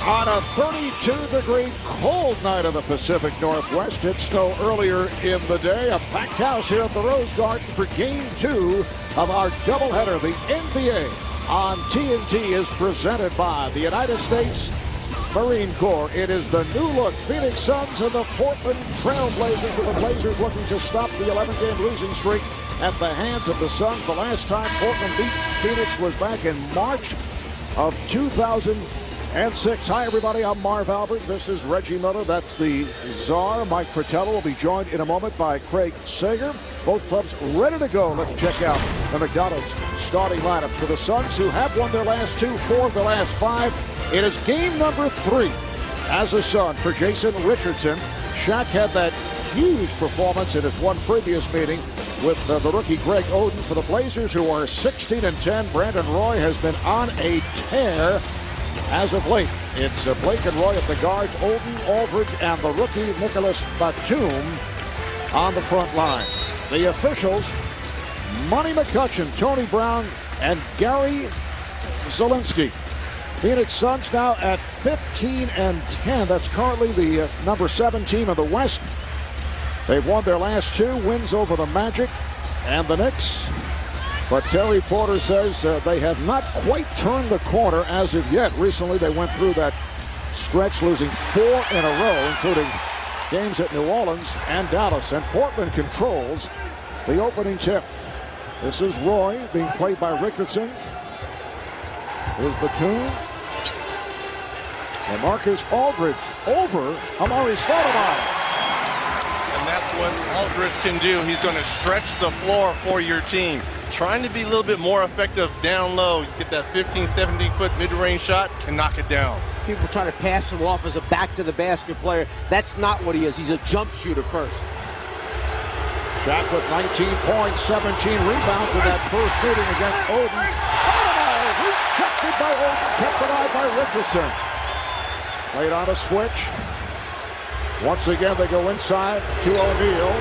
On a 32-degree cold night of the Pacific Northwest, it snowed earlier in the day. A packed house here at the Rose Garden for Game 2 of our doubleheader. The NBA on TNT is presented by the United States Marine Corps. It is the new look Phoenix Suns and the Portland Trail Blazers, with the Blazers looking to stop the 11-game losing streak at the hands of the Suns. The last time Portland beat Phoenix was back in March of 2006. Hi, everybody. I'm Marv Albert. This is Reggie Miller. That's the Czar. Mike Fratello will be joined in a moment by Craig Sager. Both clubs ready to go. Let's check out the McDonald's starting lineup for the Suns, who have won their last 2, 4 of the last 5. It is game number 3 as a Sun for Jason Richardson. Shaq had that huge performance in his one previous meeting with the rookie Greg Oden. For the Blazers, who are 16-10, Brandon Roy has been on a tear as of late. It's Blake and Roy at the guards, Oden, Aldridge, and the rookie Nicholas Batum on the front line. The officials, Monty McCutcheon, Tony Brown, and Gary Zielinski. Phoenix Suns now at 15-10. That's currently the number 7 team in the West. They've won their last 2 wins over the Magic and the Knicks. But Terry Porter says they have not quite turned the corner as of yet. Recently, they went through that stretch, losing 4 in a row, including games at New Orleans and Dallas. And Portland controls the opening tip. This is Roy being played by Richardson. Here's Batum. And Marcus Aldridge over Amari Stoudemire. And that's what Aldridge can do. He's going to stretch the floor for your team. Trying to be a little bit more effective down low. You get that 15, 17-foot mid-range shot, can knock it down. People trying to pass him off as a back-to-the-basket player. That's not what he is. He's a jump shooter first. Shaq with 19 points, 17 rebounds in that first meeting against Oden. Stoudemire rejected by Oden, kept alive by Richardson. Played on a switch. Once again, they go inside to O'Neal.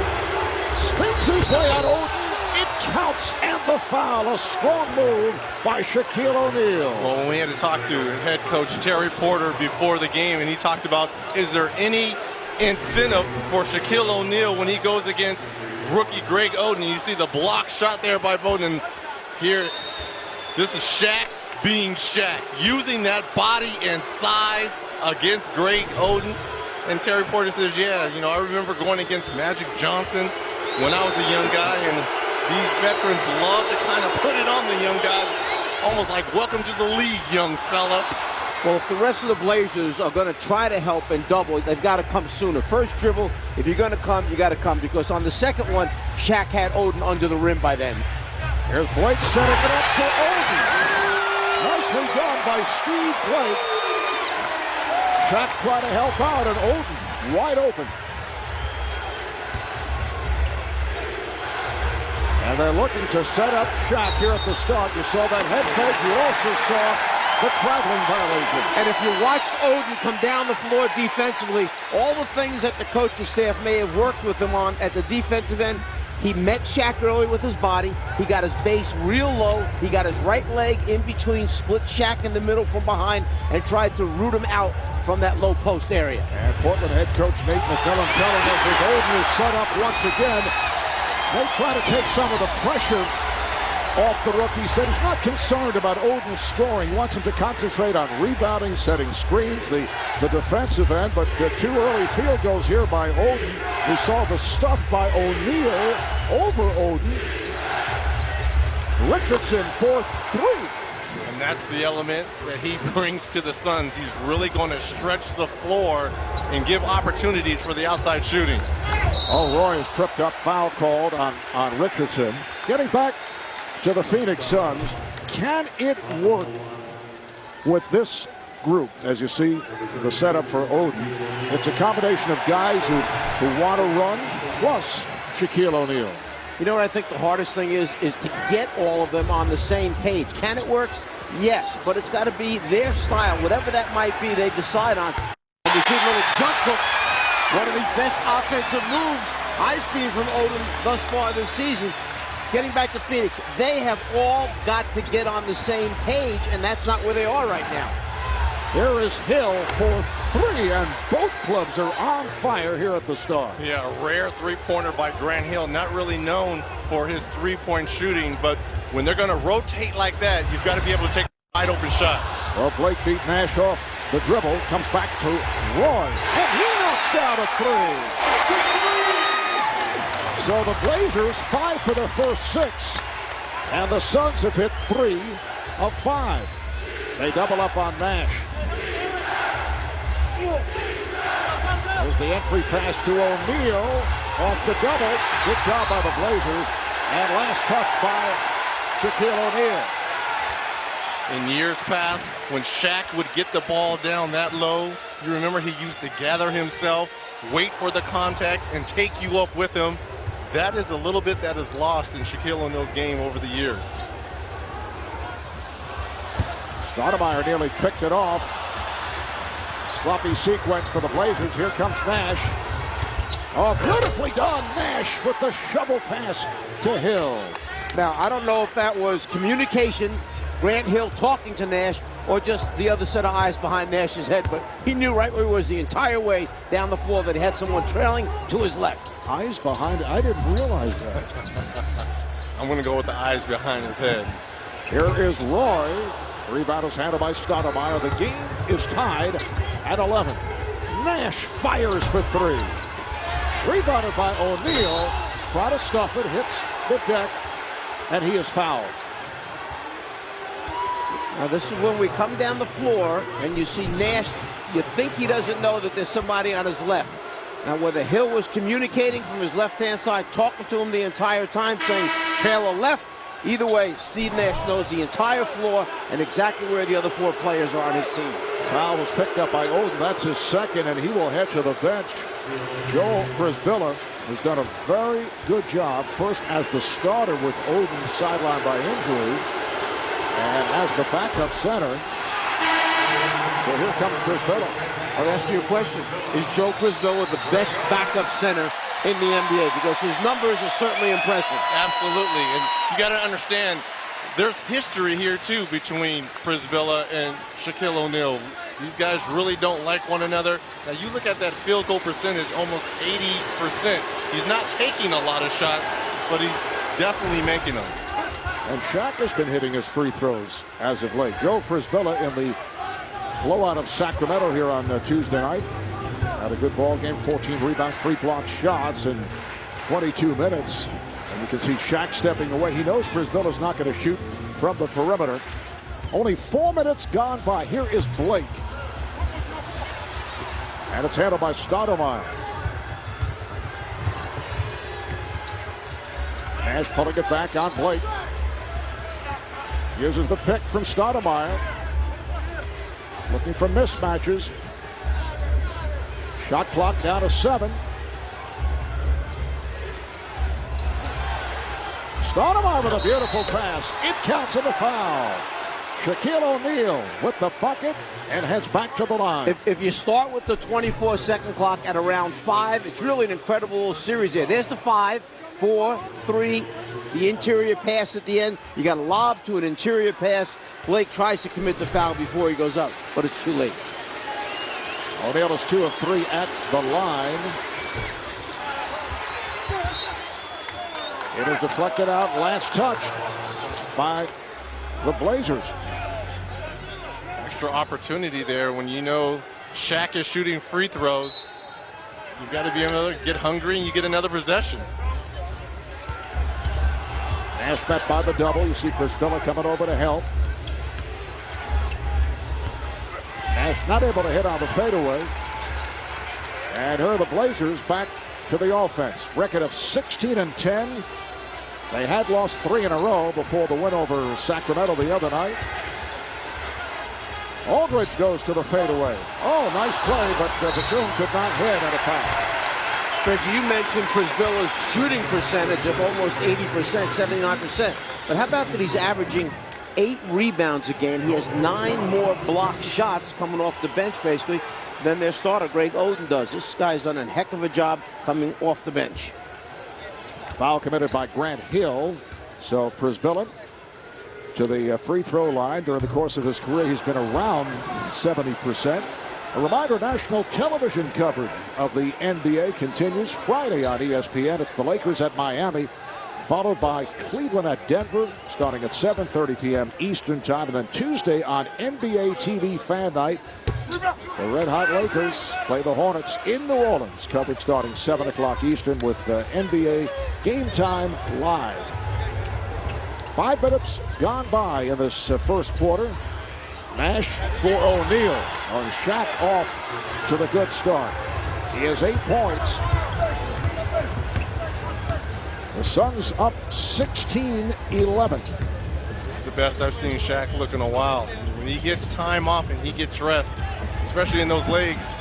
Spins his way on Oden. It counts, and the foul. A strong move by Shaquille O'Neal. Well, when we had to talk to head coach Terry Porter before the game, and he talked about, is there any incentive for Shaquille O'Neal when he goes against rookie Greg Oden? You see the block shot there by Bowden. Here, this is Shaq being Shaq, using that body and size against Greg Oden. And Terry Porter says, yeah, you know, I remember going against Magic Johnson when I was a young guy, and these veterans love to kind of put it on the young guys, almost like, welcome to the league, young fella. Well, if the rest of the Blazers are going to try to help and double, they've got to come sooner. First dribble, if you're going to come, you got to come, because on the second one, Shaq had Oden under the rim by then. Here's Blake setting it up for Oden. Nicely done by Steve Blake. Shaq trying to help out, and Oden wide open. And they're looking to set up Shaq here at the start. You saw that head fake. You also saw the traveling violation. And if you watched Oden come down the floor defensively, all the things that the coaching staff may have worked with him on at the defensive end, he met Shaq early with his body. He got his base real low. He got his right leg in between, split Shaq in the middle from behind, and tried to root him out from that low post area. And Portland head coach Nate McMillan telling us as Oden is set up once again. They try to take some of the pressure off the rookie. He said he's not concerned about Oden scoring. He wants him to concentrate on rebounding, setting screens, the defensive end. But 2 early field goals here by Oden. We saw the stuff by O'Neal over Oden. Richardson for 3. And that's the element that he brings to the Suns. He's really going to stretch the floor and give opportunities for the outside shooting. Oh, Roy is tripped up, foul called on Richardson. Getting back to the Phoenix Suns, can it work with this group? As you see the setup for Oden, it's a combination of guys who want to run, plus Shaquille O'Neal. You know what I think the hardest thing is to get all of them on the same page. Can it work? Yes, but it's got to be their style. Whatever that might be, they decide on. And you see a little jump hook. One of the best offensive moves I've seen from Oden thus far this season. Getting back to Phoenix, they have all got to get on the same page, and that's not where they are right now. Here is Hill for three, and both clubs are on fire here at the Star. Yeah, a rare three-pointer by Grant Hill, not really known for his three-point shooting, but when they're going to rotate like that, you've got to be able to take a wide-open shot. Well, Blake beat Nash off the dribble, comes back to Roy, and he knocks down a three. So the Blazers 5 for their first 6, and the Suns have hit 3 of 5. They double up on Nash. There's the entry pass to O'Neal off the double. Good job by the Blazers. And last touch by Shaquille O'Neal. In years past, when Shaq would get the ball down that low, you remember he used to gather himself, wait for the contact, and take you up with him. That is a little bit that is lost in Shaquille O'Neal's game over the years. Stoudemire nearly picked it off. Sloppy sequence for the Blazers. Here comes Nash. Oh, beautifully done. Nash with the shovel pass to Hill. Now, I don't know if that was communication, Grant Hill talking to Nash, or just the other set of eyes behind Nash's head, but he knew right where he was the entire way down the floor that he had someone trailing to his left. Eyes behind. I didn't realize that. I'm going to go with the eyes behind his head. Here is Roy. Rebound is handled by Stoudemire. The game is tied at 11. Nash fires for three. Rebounded by O'Neal. Try to stuff it. Hits the deck. And he is fouled. Now this is when we come down the floor and you see Nash. You think he doesn't know that there's somebody on his left. Now whether Hill was communicating from his left-hand side, talking to him the entire time, saying trailer left, either way, Steve Nash knows the entire floor and exactly where the other 4 players are on his team. Foul was picked up by Oden. That's his second, and he will head to the bench. Joel Przybilla has done a very good job, first as the starter with Oden sidelined by injury, and as the backup center. So here comes Przybilla. I'll ask you a question. Is Joe Przybilla the best backup center in the NBA? Because his numbers are certainly impressive. Absolutely, and you got to understand, there's history here too between Przybilla and Shaquille O'Neal. These guys really don't like one another. Now you look at that field goal percentage, almost 80%. He's not taking a lot of shots, but he's definitely making them. And Shaq has been hitting his free throws as of late. Joe Przybilla in the blowout of Sacramento here on Tuesday night. Had a good ball game, 14 rebounds, 3 blocked shots in 22 minutes. And you can see Shaq stepping away. He knows Przbilla's not going to shoot from the perimeter. Only 4 minutes gone by. Here is Blake. And it's handled by Stoudemire. Nash pulling it back on Blake. Uses the pick from Stoudemire. Looking for mismatches. Shot clock down to 7. Stoudemire with a beautiful pass. It counts in the foul. Shaquille O'Neal with the bucket and heads back to the line. If you start with the 24-second clock at around 5, it's really an incredible little series there. There's the 5, 4, 3, the interior pass at the end. You got a lob to an interior pass. Blake tries to commit the foul before he goes up, but it's too late. O'Neal is 2 of 3 at the line. It is deflected out. Last touch by the Blazers. Extra opportunity there when you know Shaq is shooting free throws. You've got to be able to get hungry and you get another possession. Nash met by the double. You see Przybilla coming over to help. Nash not able to hit on the fadeaway. And here are the Blazers back to the offense. Record of 16-10. They had lost 3 in a row before the win over Sacramento the other night. Aldridge goes to the fadeaway. Oh, nice play, but Batum could not hit at a foul. Reggie, you mentioned Przbilla's shooting percentage of almost 80%, 79%. But how about that he's averaging 8 rebounds a game? He has 9 more blocked shots coming off the bench, basically, than their starter, Greg Oden, does. This guy's done a heck of a job coming off the bench. Foul committed by Grant Hill. So Przybilla to the free throw line. During the course of his career, he's been around 70%. A reminder, national television coverage of the NBA continues Friday on ESPN. It's the Lakers at Miami, followed by Cleveland at Denver, starting at 7:30 p.m. Eastern Time. And then Tuesday on NBA TV Fan Night, the Red Hot Lakers play the Hornets in New Orleans. Coverage starting 7 o'clock Eastern with NBA Game Time Live. 5 minutes gone by in this first quarter. Nash for O'Neal. Shaq off to the good start. He has 8 points. The Suns up 16-11. This is the best I've seen Shaq look in a while. When he gets time off and he gets rest, especially in those legs,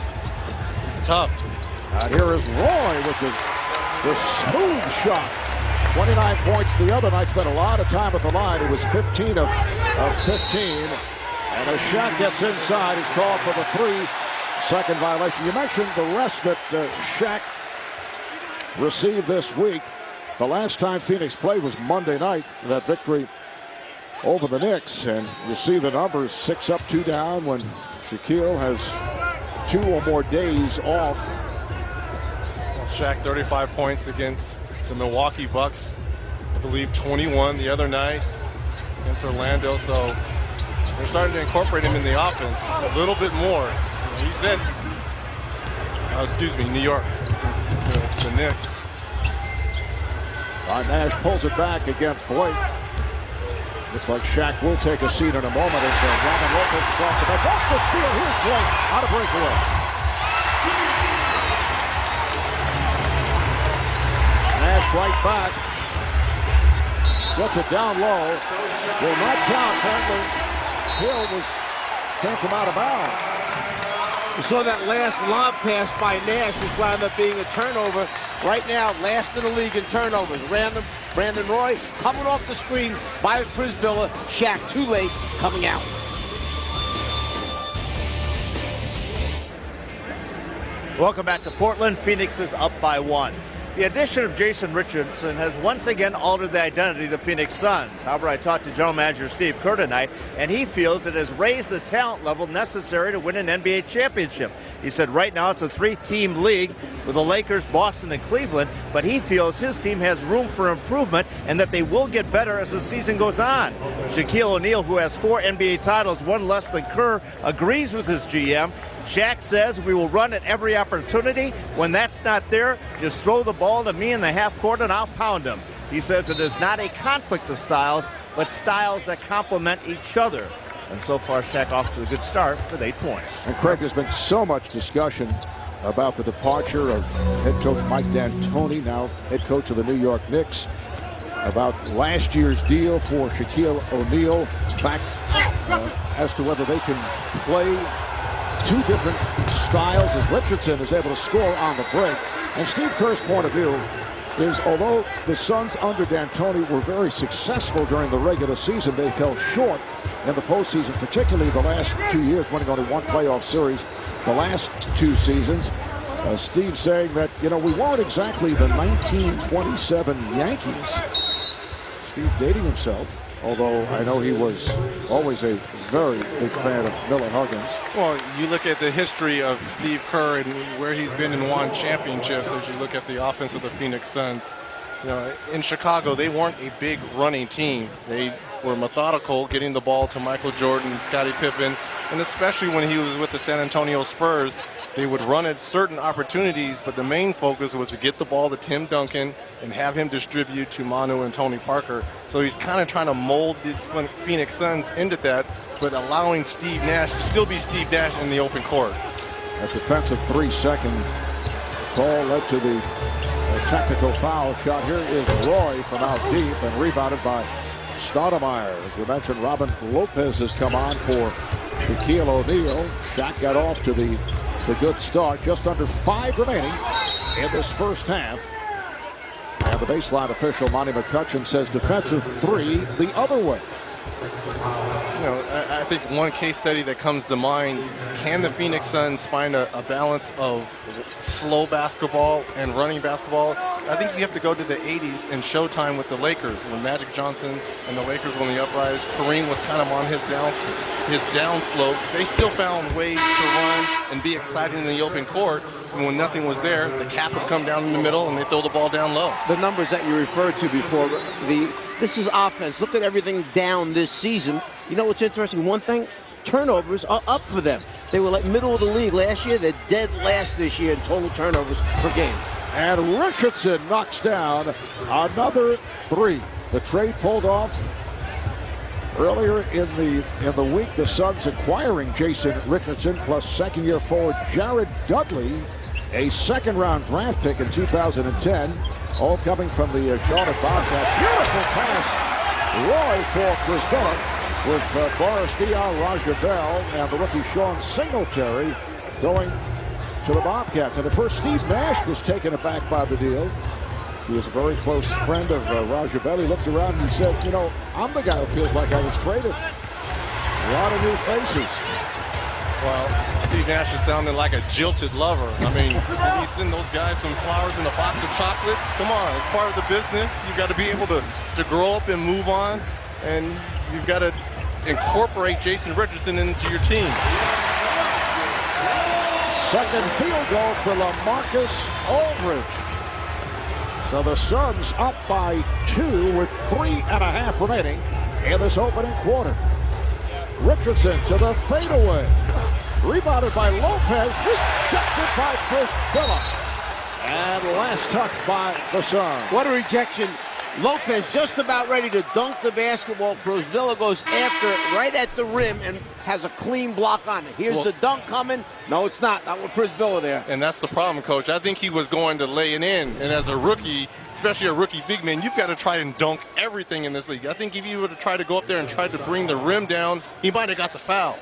it's tough. And here is Roy with the smooth shot. 29 points the other night. Spent a lot of time at the line. It was 15 of 15. And as Shaq gets inside, he's called for the 3-second violation. You mentioned the rest that Shaq received this week. The last time Phoenix played was Monday night, that victory over the Knicks. And you see the numbers, 6 up, 2 down, when Shaquille has 2 or more days off. Well, Shaq 35 points against the Milwaukee Bucks. I believe 21 the other night against Orlando. So they're starting to incorporate him in the offense a little bit more. He said, New York, the Knicks. Nash pulls it back against Blake. Looks like Shaq will take a seat in a moment as Robin Lopez is off the bench. Off the steal, here's Blake on a breakaway. Nash right back. Gets it down low. Will not count. Apparently Hill came from out of bounds. You saw that last lob pass by Nash, which wound up being a turnover. Right now, last in the league in turnovers. Brandon Roy coming off the screen by Prisbilla. Shaq too late, coming out. Welcome back to Portland. Phoenix is up by 1. The addition of Jason Richardson has once again altered the identity of the Phoenix Suns. However, I talked to General Manager Steve Kerr tonight, and he feels it has raised the talent level necessary to win an NBA championship. He said right now it's a 3-team league with the Lakers, Boston, and Cleveland, but he feels his team has room for improvement and that they will get better as the season goes on. Shaquille O'Neal, who has 4 NBA titles, 1 less than Kerr, agrees with his GM. Shaq says we will run at every opportunity. When that's not there, just throw the ball to me in the half court and I'll pound him. He says it is not a conflict of styles, but styles that complement each other. And so far, Shaq off to a good start with 8 points. And Craig, there's been so much discussion about the departure of head coach Mike D'Antoni, now head coach of the New York Knicks, about last year's deal for Shaquille O'Neal. In fact, as to whether they can play 2 different styles as Richardson is able to score on the break. And Steve Kerr's point of view is, although the Suns under D'Antoni were very successful during the regular season, they fell short in the postseason, particularly the last 2 years, winning only 1 playoff series the last 2 seasons. Steve saying that, we weren't exactly the 1927 Yankees. Steve dating himself, although I know he was always a very big fan of Miller Huggins. Well, you look at the history of Steve Kerr and where he's been and won championships as you look at the offense of the Phoenix Suns. In Chicago, they weren't a big running team. They were methodical, getting the ball to Michael Jordan and Scottie Pippen, and especially when he was with the San Antonio Spurs, they would run at certain opportunities, but the main focus was to get the ball to Tim Duncan and have him distribute to Manu and Tony Parker. So he's kind of trying to mold these Phoenix Suns into that, but allowing Steve Nash to still be Steve Nash in the open court. That defensive 3-second call led to the technical foul shot. Here is Roy from out deep and rebounded by Stoudemire. As we mentioned, Robin Lopez has come on for Shaquille O'Neal. Shaq got off to the good start. Just under 5 remaining in this first half. And the baseline official, Monty McCutcheon, says defensive 3 the other way. I think one case study that comes to mind, can the Phoenix Suns find a balance of slow basketball and running basketball? I think you have to go to the 80s and Showtime with the Lakers when Magic Johnson and the Lakers were on the uprise. Kareem was kind of on his downslope. They still found ways to run and be exciting in the open court. And when nothing was there, the cap would come down in the middle and they throw the ball down low. The numbers that you referred to before, this is offense. Look at everything down this season. You know what's interesting? One thing, turnovers are up for them. They were like middle of the league last year. They're dead last this year in total turnovers per game. And Richardson knocks down another three. The trade pulled off earlier in the week. The Suns acquiring Jason Richardson plus second-year forward Jared Dudley, a second-round draft pick in 2010, all coming from the Charlotte Bobcats. Beautiful pass, Roy for Chris Billup, with Boris Diaw, Raja Bell, and the rookie Sean Singletary going to the Bobcats. And at first, Steve Nash was taken aback by the deal. He was a very close friend of Raja Bell. He looked around and he said, you know, I'm the guy who feels like I was traded. A lot of new faces. Well, Steve Nash is sounding like a jilted lover. I mean, did he send those guys some flowers and a box of chocolates? Come on, it's part of the business. You've got to be able to grow up and move on. And you've got to incorporate Jason Richardson into your team. Second field goal for LaMarcus Aldridge. So the Suns up by 2 with 3.5 remaining in this opening quarter. Richardson to the fadeaway. Rebounded by Lopez. Rejected by Chris Billup. And last touch by the Suns. What a rejection. Lopez just about ready to dunk the basketball. Brazilla goes after it right at the rim and has a clean block on it. Here's the dunk coming. No, it's not. Not with Brazilla there. And that's the problem, Coach. I think he was going to lay it in. And as a rookie, especially a rookie big man, you've got to try and dunk everything in this league. I think if he were to try to go up there and try to bring the rim down, he might have got the foul.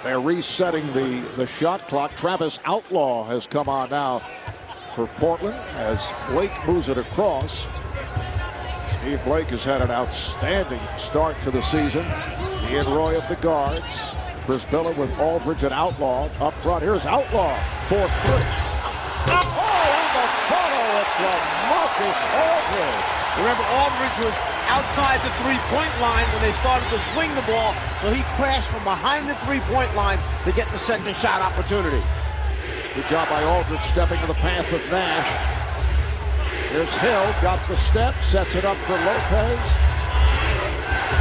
They're resetting the shot clock. Travis Outlaw has come on now for Portland as Blake moves it across. Steve Blake has had an outstanding start to the season. He and Roy at the guards. Chris Billup with Aldridge and Outlaw up front. Here's Outlaw for 3. Oh, and the follow. It's LaMarcus Aldridge. Remember, Aldridge was outside the three-point line when they started to swing the ball, so he crashed from behind the three-point line to get the second shot opportunity. Good job by Aldridge stepping in the path of Nash. Here's Hill, got the step, sets it up for Lopez.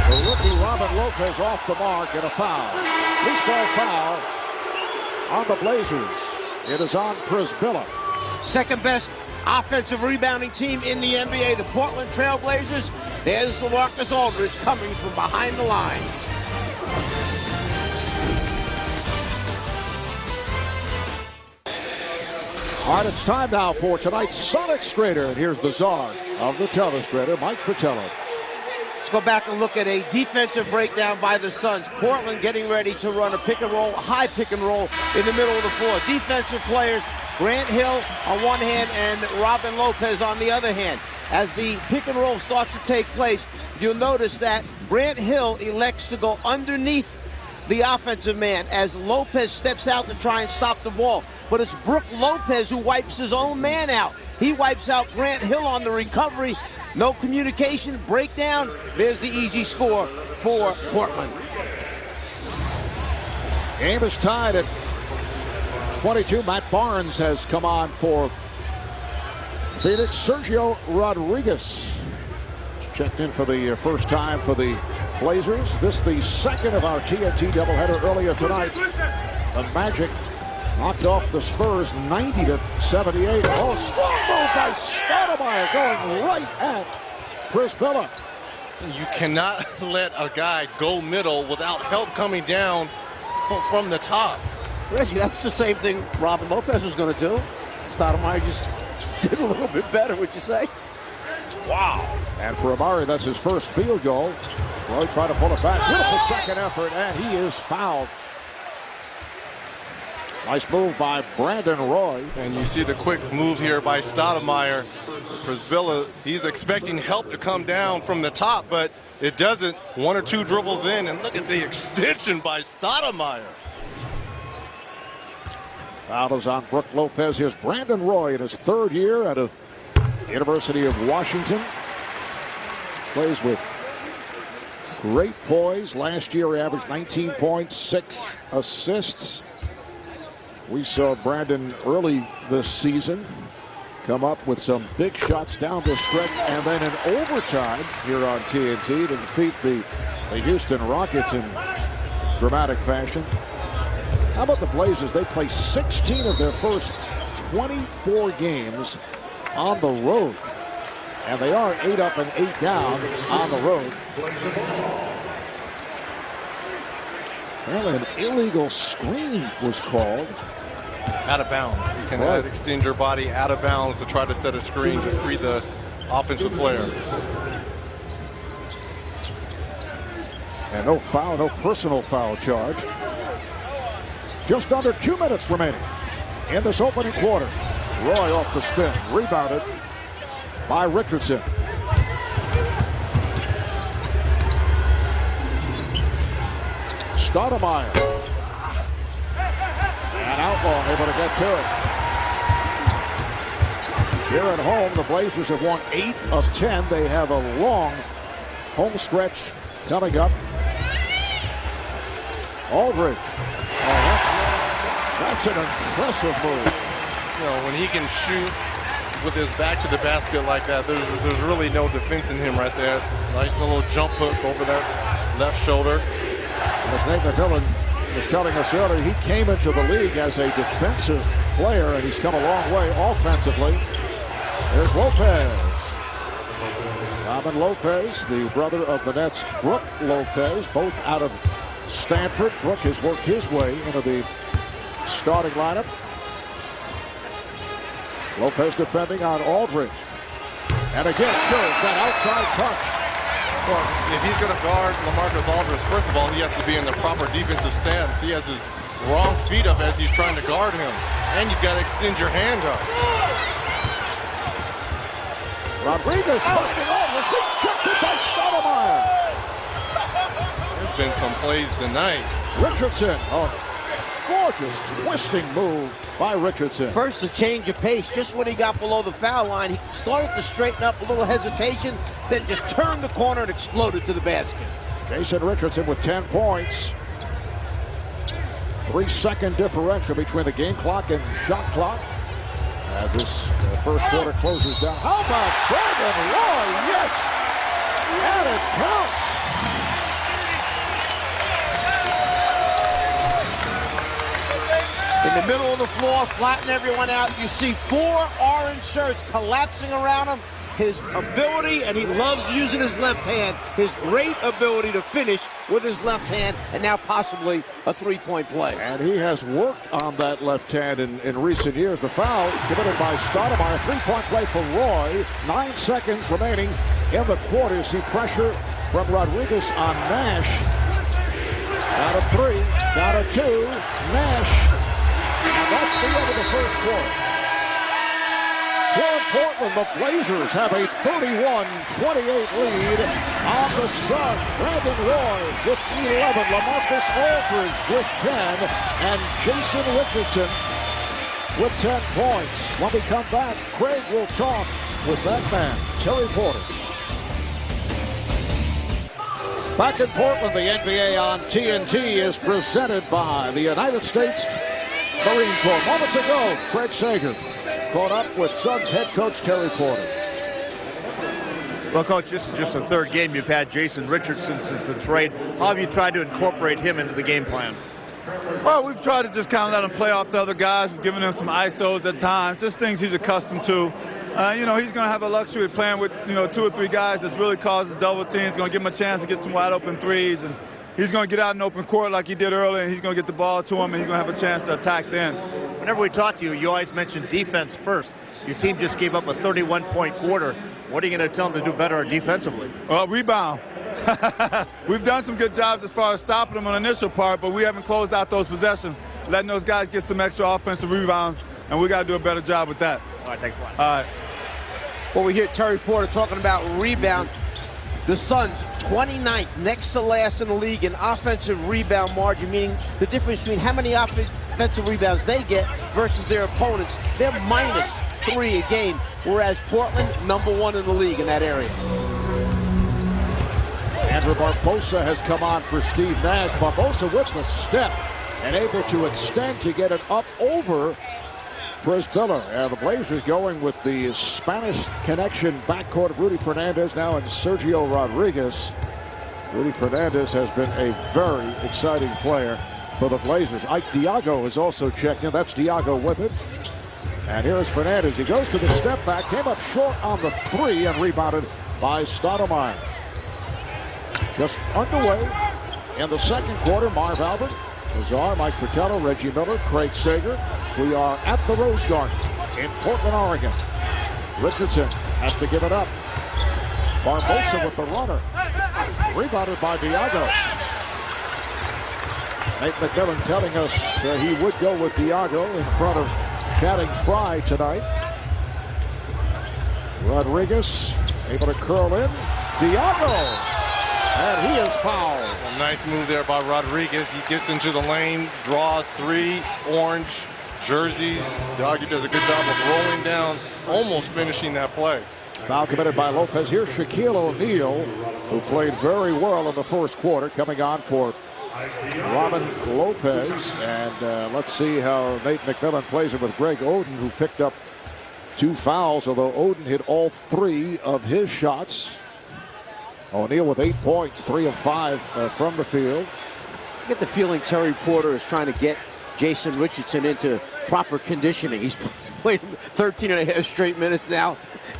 The rookie Robin Lopez off the mark and a foul. Loose ball foul on the Blazers. It is on Chris Billup. Second best offensive rebounding team in the NBA, the Portland Trail Blazers. There's LaMarcus Aldridge coming from behind the line. All right, it's time now for tonight's Sonic Strader. And here's the czar of the telestrator, Mike Fratello. Let's go back and look at a defensive breakdown by the Suns. Portland getting ready to run a pick and roll, high pick and roll in the middle of the floor. Defensive players, Grant Hill on one hand and Robin Lopez on the other hand. As the pick and roll starts to take place, you'll notice that Grant Hill elects to go underneath the offensive man as Lopez steps out to try and stop the ball. But it's Brook Lopez who wipes his own man out. He wipes out Grant Hill on the recovery. No communication, breakdown. There's the easy score for Portland. Game is tied at 22. Matt Barnes has come on for Phoenix. Sergio Rodriguez checked in for the first time for the Blazers. This the second of our TNT doubleheader earlier tonight. The Magic knocked off the Spurs 90-78. Oh, strong move by Stoudemire going right at Chris Billup. You cannot let a guy go middle without help coming down from the top. Reggie, that's the same thing Robin Lopez was going to do. Stoudemire just did a little bit better, would you say? Wow. And for Amari, that's his first field goal. Roy tried to pull it back. Beautiful second effort, and he is fouled. Nice move by Brandon Roy. And you see the quick move here by Stoudemire. Brazilla, he's expecting help to come down from the top, but it doesn't. One or two dribbles in, and look at the extension by Stoudemire. Foul is on Brook Lopez. Here's Brandon Roy in his third year out of University of Washington. Plays with great poise. Last year averaged 19 points, 6 assists. We saw Brandon early this season come up with some big shots down the stretch, and then in overtime here on TNT to defeat the Houston Rockets in dramatic fashion. How about the Blazers? They play 16 of their first 24 games on the road, and they are 8 up and 8 down on the road. Well, an illegal screen was called. Out of bounds. You can extend your body out of bounds to try to set a screen to free the offensive player. And no foul, no personal foul charge. Just under 2 minutes remaining in this opening quarter. Roy off the spin, rebounded by Richardson. Stoudemire. And Outlaw able to get to it. Here at home, the Blazers have won 8 of 10. They have a long home stretch coming up. Aldridge. Oh, that's an impressive move. You know, when he can shoot with his back to the basket like that, there's really no defense in him right there. Nice little jump hook over that left shoulder. As Nate McMillan was telling us earlier, he came into the league as a defensive player, and he's come a long way offensively. There's Lopez. Robin Lopez, the brother of the Nets' Brook Lopez, both out of Stanford. Brook has worked his way into the starting lineup. Lopez defending on Aldridge. And again, shows that outside touch. Well, if he's going to guard LaMarcus Aldridge, first of all, he has to be in the proper defensive stance. He has his wrong feet up as he's trying to guard him. And you've got to extend your hand up. Rodriguez finding Aldridge. Rejected by Stoudemire. There's been some plays tonight. Richardson. Oh, gorgeous twisting move by Richardson. First, a change of pace. Just when he got below the foul line, he started to straighten up, a little hesitation, then just turned the corner and exploded to the basket. Jason Richardson with 10 points. 3-second differential between the game clock and shot clock as this first quarter closes down. How about Brandon Roy? Yes! And it counts! In the middle of the floor, flatten everyone out. You see 4 orange shirts collapsing around him. His ability, and he loves using his left hand, his great ability to finish with his left hand, and now possibly a three-point play. And he has worked on that left hand in recent years. The foul committed by Stoudemire. 3-point play for Roy. 9 seconds remaining in the quarter. You see pressure from Rodriguez on Nash. Down to 3, down to 2, Nash. And that's the end of the first quarter. Here in Portland, the Blazers have a 31-28 lead on the Suns. Brandon Roy with 11, LaMarcus Aldridge with 10, and Jason Richardson with 10 points. When we come back, Craig will talk with that man, Terry Porter. Back in Portland, the NBA on TNT is presented by the United States Marine Corps. Moments ago, Craig Sager caught up with Suns head coach Terry Porter. Well, Coach, this is just the third game you've had Jason Richardson since the trade. How have you tried to incorporate him into the game plan? Well, we've tried to just kind of let him play off the other guys. We've given him some ISOs at times, just things he's accustomed to. He's going to have a luxury of playing with, 2 or 3 guys that's really causes double teams. It's going to give him a chance to get some wide open threes, and he's going to get out in open court like he did earlier, and he's going to get the ball to him, and he's going to have a chance to attack then. Whenever we talk to you, you always mention defense first. Your team just gave up a 31-point quarter. What are you going to tell them to do better defensively? Rebound. We've done some good jobs as far as stopping them on the initial part, but we haven't closed out those possessions, letting those guys get some extra offensive rebounds, and we got to do a better job with that. All right, thanks a lot. All right. Well, we hear Terry Porter talking about rebound. The Suns, 29th, next to last in the league in offensive rebound margin, meaning the difference between how many offensive rebounds they get versus their opponents. They're minus 3 a game, whereas Portland, #1 in the league in that area. Andrew Barbosa has come on for Steve Nash. Barbosa with the step and able to extend to get it up over Brisbilla. And the Blazers going with the Spanish connection backcourt. Rudy Fernandez now and Sergio Rodriguez. Rudy Fernandez has been a very exciting player for the Blazers. Ike Diago is also checked in. That's Diago with it. And here's Fernandez. He goes to the step back, came up short on the 3 and rebounded by Stoudemire. Just underway in the second quarter. Marv Albert, Lazar, Mike Fratello, Reggie Miller, Craig Sager. We are at the Rose Garden in Portland, Oregon. Richardson has to give it up. Barbosa with the runner. Rebounded by Diago. Nate McMillan telling us he would go with Diago in front of Channing Frye tonight. Rodriguez able to curl in. Diago! And he is fouled. A nice move there by Rodriguez. He gets into the lane, draws 3 orange jerseys. Diago does a good job of rolling down, almost finishing that play. Foul committed by Lopez. Here's Shaquille O'Neal, who played very well in the first quarter, coming on for Robin Lopez. And let's see how Nate McMillan plays it with Greg Oden, who picked up 2 fouls, although Oden hit all 3 of his shots. O'Neal with 8 points, 3 of 5 from the field. I get the feeling Terry Porter is trying to get Jason Richardson into proper conditioning. He's played 13 and a half straight minutes now.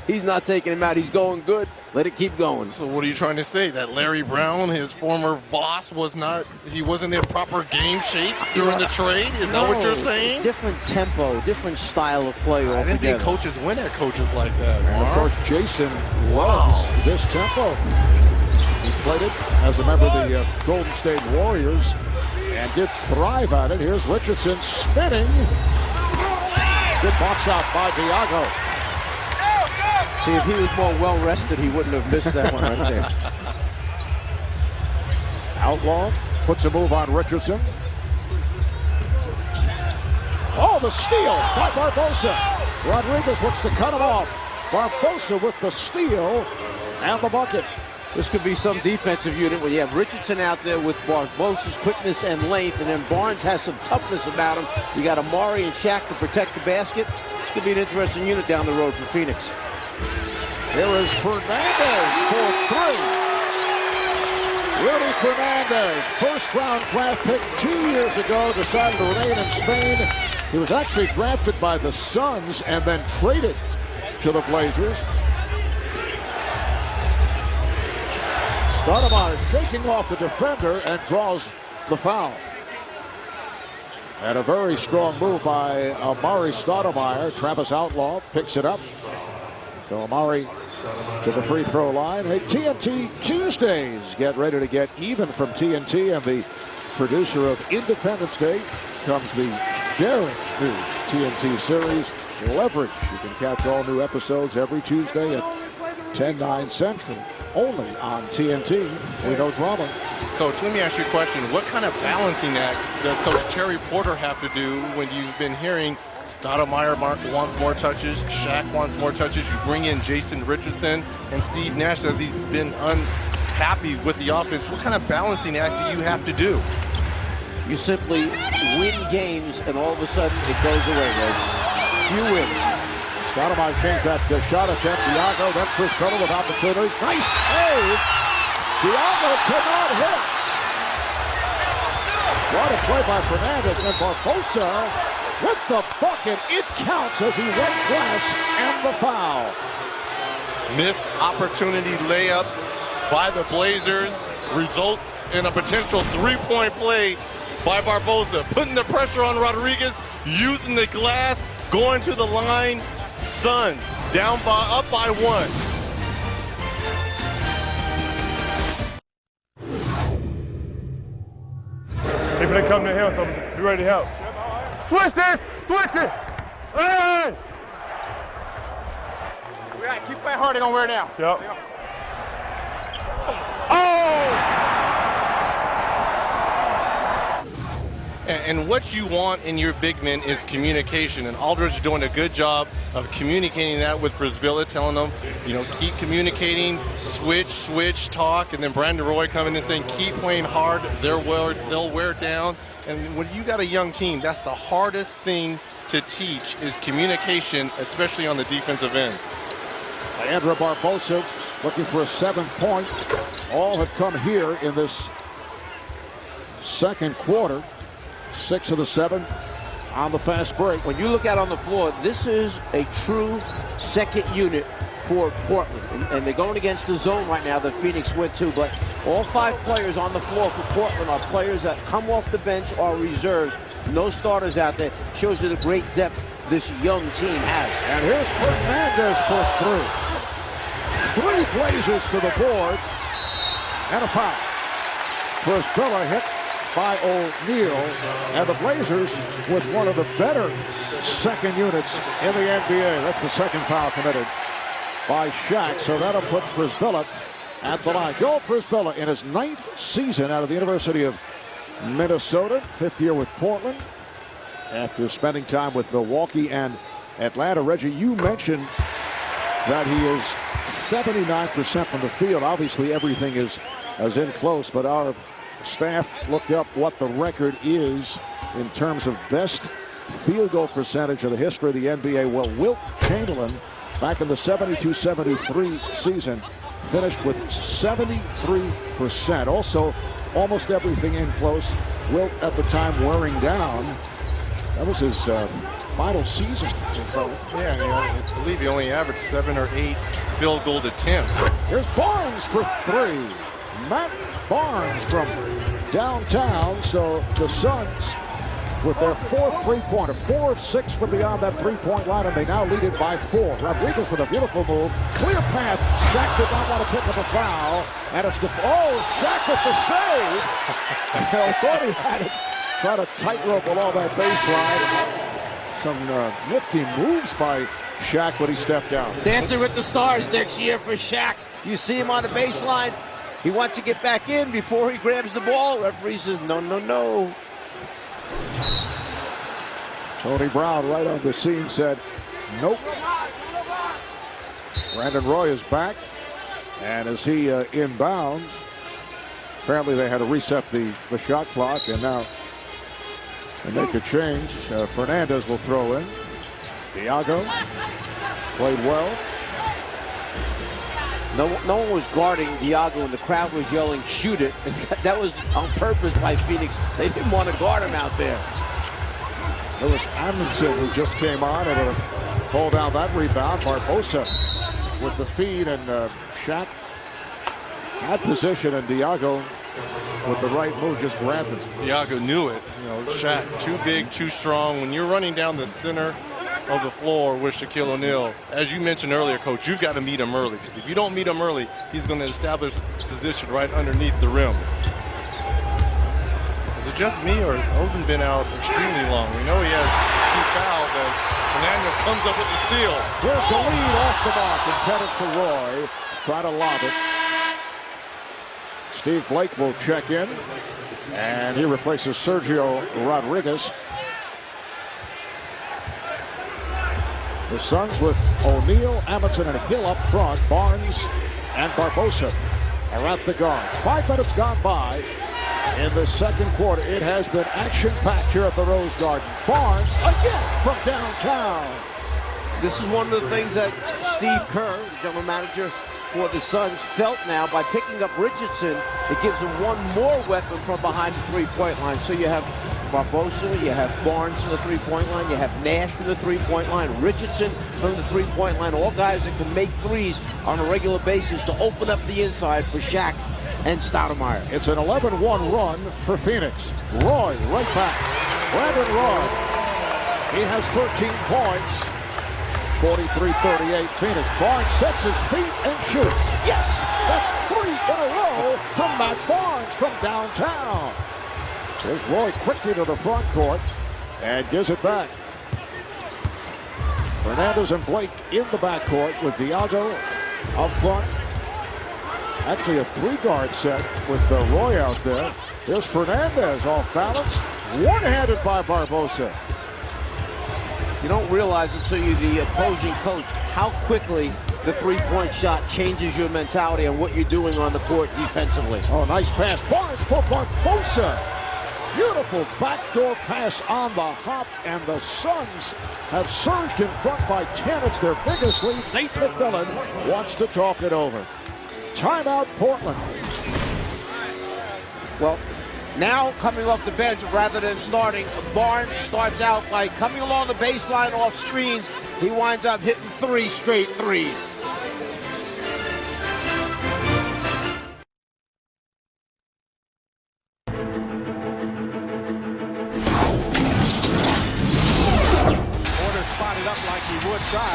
He's not taking him out. He's going good. Let it keep going. So what are you trying to say? That Larry Brown, his former boss, he wasn't in proper game shape during the trade? Is that what you're saying? Different tempo, different style of play altogether. I didn't think coaches win at coaches like that. And of course, Jason loves this tempo. He played it as a member of the Golden State Warriors and did thrive at it. Here's Richardson spinning. Good box out by Diago. See, if he was more well-rested, he wouldn't have missed that one right there. Outlaw puts a move on Richardson. Oh, the steal by Barbosa. Rodriguez looks to cut him off. Barbosa with the steal and the bucket. This could be some defensive unit when you have Richardson out there with Barbosa's quickness and length, and then Barnes has some toughness about him. You got Amari and Shaq to protect the basket. This could be an interesting unit down the road for Phoenix. Here is Fernandez for 3. Rudy Fernandez, first-round draft pick 2 years ago, decided to remain in Spain. He was actually drafted by the Suns and then traded to the Blazers. Stoudemire shaking off the defender and draws the foul. And a very strong move by Amari Stoudemire. Travis Outlaw picks it up. So Amari to the free throw line. Hey, TNT Tuesdays. Get ready to get even from TNT. And the producer of Independence Day comes the daring new TNT series, Leverage. You can catch all new episodes every Tuesday at 10/9 Central. Only on TNT. We know drama. Coach, let me ask you a question. What kind of balancing act does Coach Terry Porter have to do when you've been hearing Stoudemire wants more touches, Shaq wants more touches, you bring in Jason Richardson and Steve Nash as he's been unhappy with the offense. What kind of balancing act do you have to do? You simply win games, and all of a sudden it goes away, Reg. Few wins. Stoudemire changed that shot attempt. Diago, then Chris Pello with opportunities. Nice save. Diago could not hit. What a play by Fernandez. And Barbosa with the bucket. It counts as he went glass and the foul. Missed opportunity layups by the Blazers results in a potential three-point play by Barbosa. Putting the pressure on Rodriguez, using the glass, going to the line. Suns up by 1. People that come to help, so be ready to help. Switch this! Switch it! Hey! We got keep playing hard, they're gonna wear it down. Yep. Oh! And what you want in your big men is communication. And Aldridge is doing a good job of communicating that with Brisbilla, telling them, you know, keep communicating, switch, talk. And then Brandon Roy coming in and saying, keep playing hard. They'll wear it down. And when you got a young team, that's the hardest thing to teach is communication, especially on the defensive end. Leandro Barbosa looking for a 7th point. All have come here in this second quarter. 6 of the 7 on the fast break. When you look out on the floor, this is a true second unit for Portland. And they're going against the zone right now that Phoenix went to. But all 5 players on the floor for Portland are players that come off the bench or reserves. No starters out there. Shows you the great depth this young team has. And here's Fernandez for 3. 3 Blazers to the boards. And a foul. Brisbilla hit by O'Neal, and the Blazers with one of the better second units in the NBA. That's the second foul committed by Shaq, so that'll put Brisbilla at the line. Joel Brisbilla in his 9th season out of the University of Minnesota, 5th year with Portland, after spending time with Milwaukee and Atlanta. Reggie, you mentioned that he is 79% from the field. Obviously, everything is in close, but our staff looked up what the record is in terms of best field goal percentage of the history of the NBA. Well, Wilt Chamberlain, back in the 72-73 season, finished with 73%. Also, almost everything in close. Wilt, at the time, wearing down. That was his final season. Yeah, I believe he only averaged 7 or 8 field goal attempts. Here's Barnes for 3. Matt Barnes from downtown. So the Suns with their 4th three-pointer, 4 of 6 from beyond that three-point line, and they now lead it by 4. Rodriguez with a beautiful move. Clear path. Shaq did not want to pick up a foul. And it's Shaq with the save. I thought he had it. Try to tightrope along that baseline. Some nifty moves by Shaq when he stepped down. Dancing with the Stars next year for Shaq. You see him on the baseline. He wants to get back in before he grabs the ball. Referee says, no, no, no. Tony Brown right on the scene said, nope. Brandon Roy is back. And as he inbounds, apparently they had to reset the shot clock, and now they make a change. Fernandez will throw in. Diago played well. No one was guarding Diago, and the crowd was yelling, shoot it. That was on purpose by Phoenix. They didn't want to guard him out there. Lewis Amundsen, who just came on, able to hold down that rebound. Barbosa with the feed, and Shaq had position, and Diago with the right move just grabbed him. Diago knew it. You know, Shaq, too big, too strong. When you're running down the center of the floor with Shaquille O'Neal, as you mentioned earlier, Coach, you've got to meet him early, because if you don't meet him early, he's going to establish position right underneath the rim. Is it just me, or has Oden been out extremely long? We know he has 2 fouls as Fernandez comes up with the steal. Here's the lead off the mark, intended for Roy. Try to lob it. Steve Blake will check in, and he replaces Sergio Rodriguez. The Suns with O'Neal, Amundsen, and Hill up front. Barnes and Barbosa are at the guards. 5 minutes gone by in the second quarter. It has been action-packed here at the Rose Garden. Barnes again from downtown. This is one of the things that Steve Kerr, the general manager for the Suns, felt now by picking up Richardson. It gives him one more weapon from behind the three-point line. So you have Barbosa, you have Barnes from the three-point line, you have Nash from the three-point line, Richardson from the three-point line, all guys that can make threes on a regular basis to open up the inside for Shaq and Stoudemire. It's an 11-1 run for Phoenix. Roy right back. Brandon Roy, he has 13 points. 43-38 Phoenix. Barnes sets his feet and shoots. Yes, that's 3 in a row from Matt Barnes from downtown. There's Roy quickly to the front court and gives it back. Fernandez and Blake in the backcourt with Diago up front. Actually a 3-guard set with Roy out there. There's Fernandez off balance. One-handed by Barbosa. You don't realize until you're the opposing coach how quickly the three-point shot changes your mentality on what you're doing on the court defensively. Oh, nice pass. Barnes for Barbosa. Beautiful backdoor pass on the hop, and the Suns have surged in front by 10. It's their biggest lead. Nate McMillan wants to talk it over. Timeout, Portland. Well, now coming off the bench rather than starting, Barnes starts out by coming along the baseline off screens. He winds up hitting 3 straight threes. Spotted up like he would try.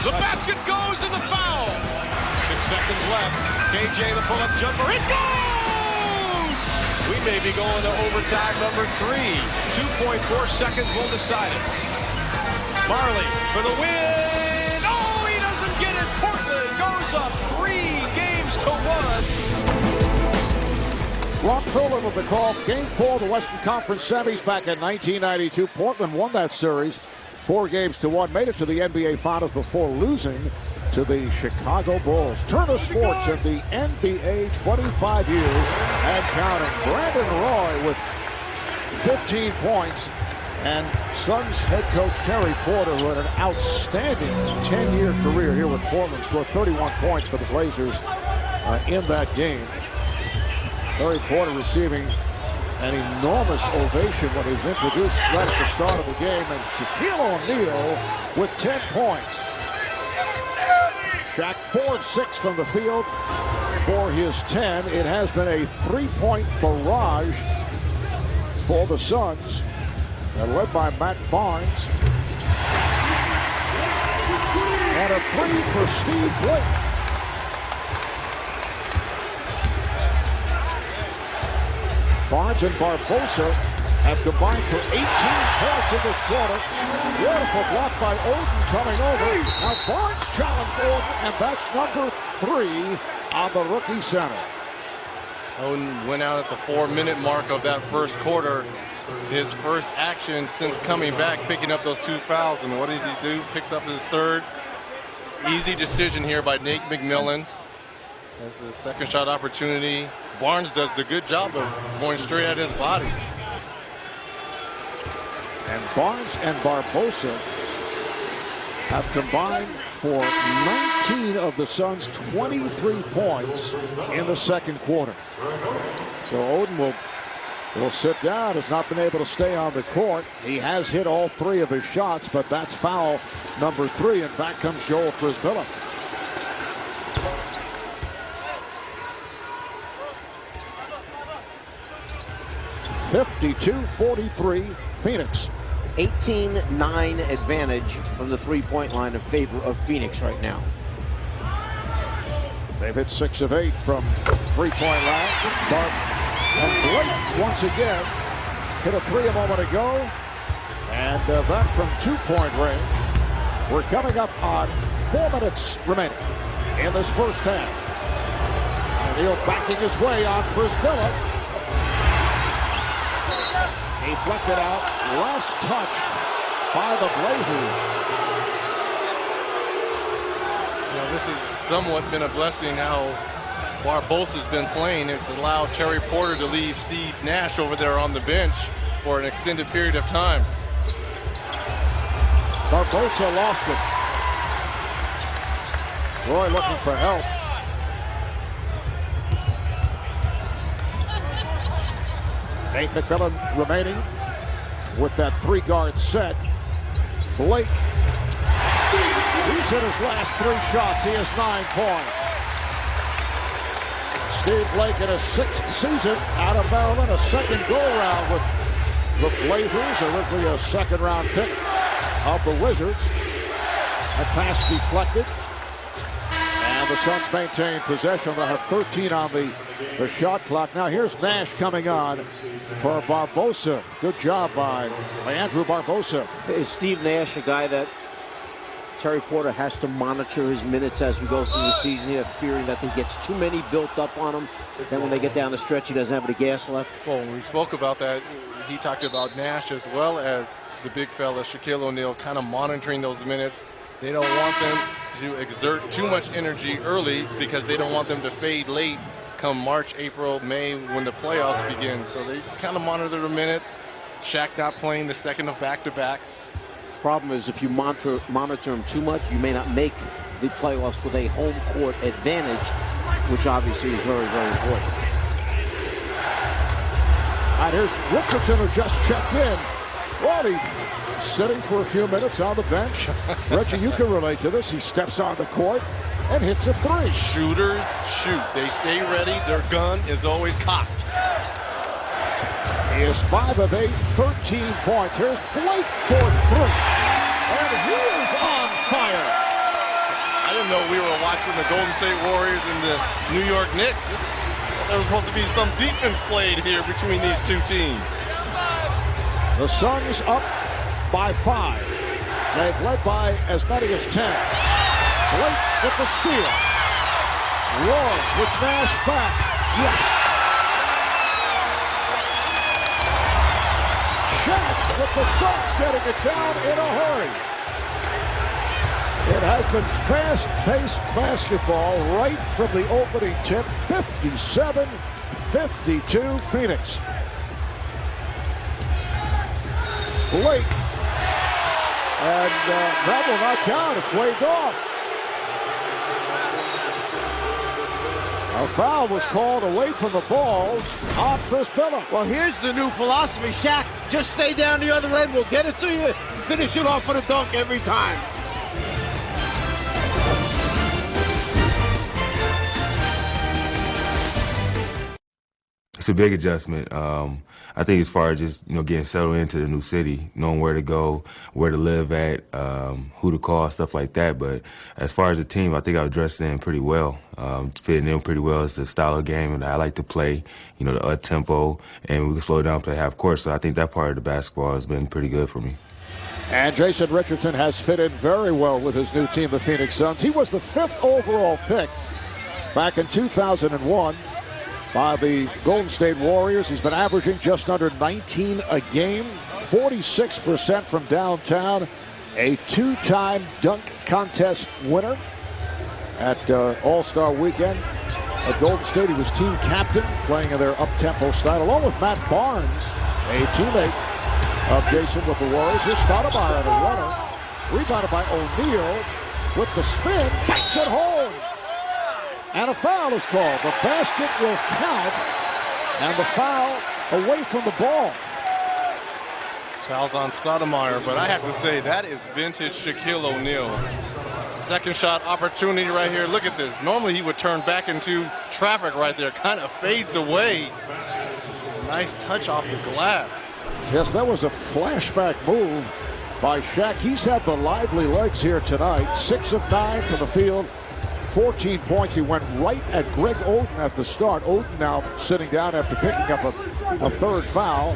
The basket goes and the foul. 6 seconds left. KJ the pull-up jumper. It goes! We may be going to overtime number 3. 2.4 seconds will decide it. Marley for the win. Oh, he doesn't get it. Portland goes up 3 games to 1. Ron Fuller with the call. Game 4 of the Western Conference semis back in 1992. Portland won that series 4 games to 1. Made it to the NBA Finals before losing to the Chicago Bulls. Turner Sports in the NBA 25 years and counting. Brandon Roy with 15 points. And Suns head coach Terry Porter, who had an outstanding 10-year career here with Portland, scored 31 points for the Blazers in that game. Terry Porter receiving an enormous ovation when he was introduced right at the start of the game, and Shaquille O'Neal with 10 points. Shaq 4 of 6 from the field for his 10. It has been a 3-point barrage for the Suns, led by Matt Barnes. And a 3 for Steve Blake. Barnes and Barbosa have combined for 18 points in this quarter. Beautiful block by Oden coming over. Now Barnes challenged Oden, and that's number 3 on the rookie center. Oden went out at the 4-minute mark of that first quarter. His first action since coming back, picking up those 2 fouls. And what did he do? Picks up his 3rd. Easy decision here by Nate McMillan. That's the second shot opportunity. Barnes does the good job of going straight at his body. And Barnes and Barbosa have combined for 19 of the Suns' 23 points in the second quarter. So Oden will sit down. Has not been able to stay on the court. He has hit all 3 of his shots, but that's foul number 3, and back comes Joel Frisbilla. (52-43) Phoenix. 18-9 advantage from the three-point line in favor of Phoenix right now. They've hit 6 of 8 from three-point line. And Blake once again hit a 3 a moment ago. And that from 2-point range. We're coming up on 4 minutes remaining in this first half. O'Neal backing his way on Frisbilla. Deflected out. Last touch by the Blazers. This has somewhat been a blessing how Barbosa's been playing. It's allowed Terry Porter to leave Steve Nash over there on the bench for an extended period of time. Barbosa lost it. Roy looking for help. Nate McMillan remaining with that 3-guard set. Blake, he's hit his last 3 shots. He has 9 points. Steve Blake in his 6th season out of Maryland, a second go-round with the Blazers, originally a second-round pick of the Wizards. A pass deflected. And the Suns maintain possession. They'll have 13 on the shot clock. Now here's Nash coming on for Barbosa. Good job by Andrew Barbosa. Is Steve Nash a guy that Terry Porter has to monitor his minutes as we go through the season here, fearing that he gets too many built up on him. Then when they get down the stretch, he doesn't have any gas left. Well, when we spoke about that, he talked about Nash as well as the big fella, Shaquille O'Neal, kind of monitoring those minutes. They don't want them to exert too much energy early because they don't want them to fade late come March, April, May when the playoffs begin. So they kind of monitor the minutes. Shaq not playing the second of back-to-backs. Problem is, if you monitor him too much, you may not make the playoffs with a home court advantage, which obviously is very, very important. And here's Richardson, who just checked in. Well, he's sitting for a few minutes on the bench. Reggie, you can relate to this. He steps on the court and hits a three. Shooters shoot. They stay ready. Their gun is always cocked. He is 5 of 8, 13 points. Here's Blake for three. And he is on fire. I didn't know we were watching the Golden State Warriors and the New York Knicks. There was supposed to be some defense played here between these two teams. The Suns up by 5. They've led by as many as 10. Blake with the steal. Roy with Nash back. Yes. Shaq with the Suns getting it down in a hurry. It has been fast-paced basketball right from the opening tip. 57-52 Phoenix. Blake. And that will not count. It's waved off. A foul was called away from the ball on Chris Billups. Well, here's the new philosophy, Shaq. Just stay down the other end. We'll get it to you. Finish it off with a dunk every time. It's a big adjustment. I think as far as just getting settled into the new city, knowing where to go, where to live at, who to call, stuff like that. But as far as the team, I think I was dressed in pretty well, fitting in pretty well. It's the style of game and I like to play, the up-tempo, and we can slow down, play half court. So I think that part of the basketball has been pretty good for me. And Jason Richardson has fit in very well with his new team, the Phoenix Suns. He was the 5th overall pick back in 2001. By the Golden State Warriors. He's been averaging just under 19 a game, 46% from downtown, a 2-time dunk contest winner at All-Star Weekend. At Golden State, he was team captain, playing in their up-tempo style, along with Matt Barnes, a teammate of Jason with the Warriors. Here's Stoudemire at a runner, rebounded by O'Neal with the spin, bites it home. And a foul is called. The basket will count, and the foul away from the ball. Foul's on Stoudemire, but I have to say that is vintage Shaquille O'Neal. Second shot opportunity right here. Look at this. Normally he would turn back into traffic right there. Kind of fades away. Nice touch off the glass. Yes, that was a flashback move by Shaq. He's had the lively legs here tonight. 6 of 9 from the field. 14 points. He went right at Greg Oden at the start. Oden now sitting down after picking up a third foul.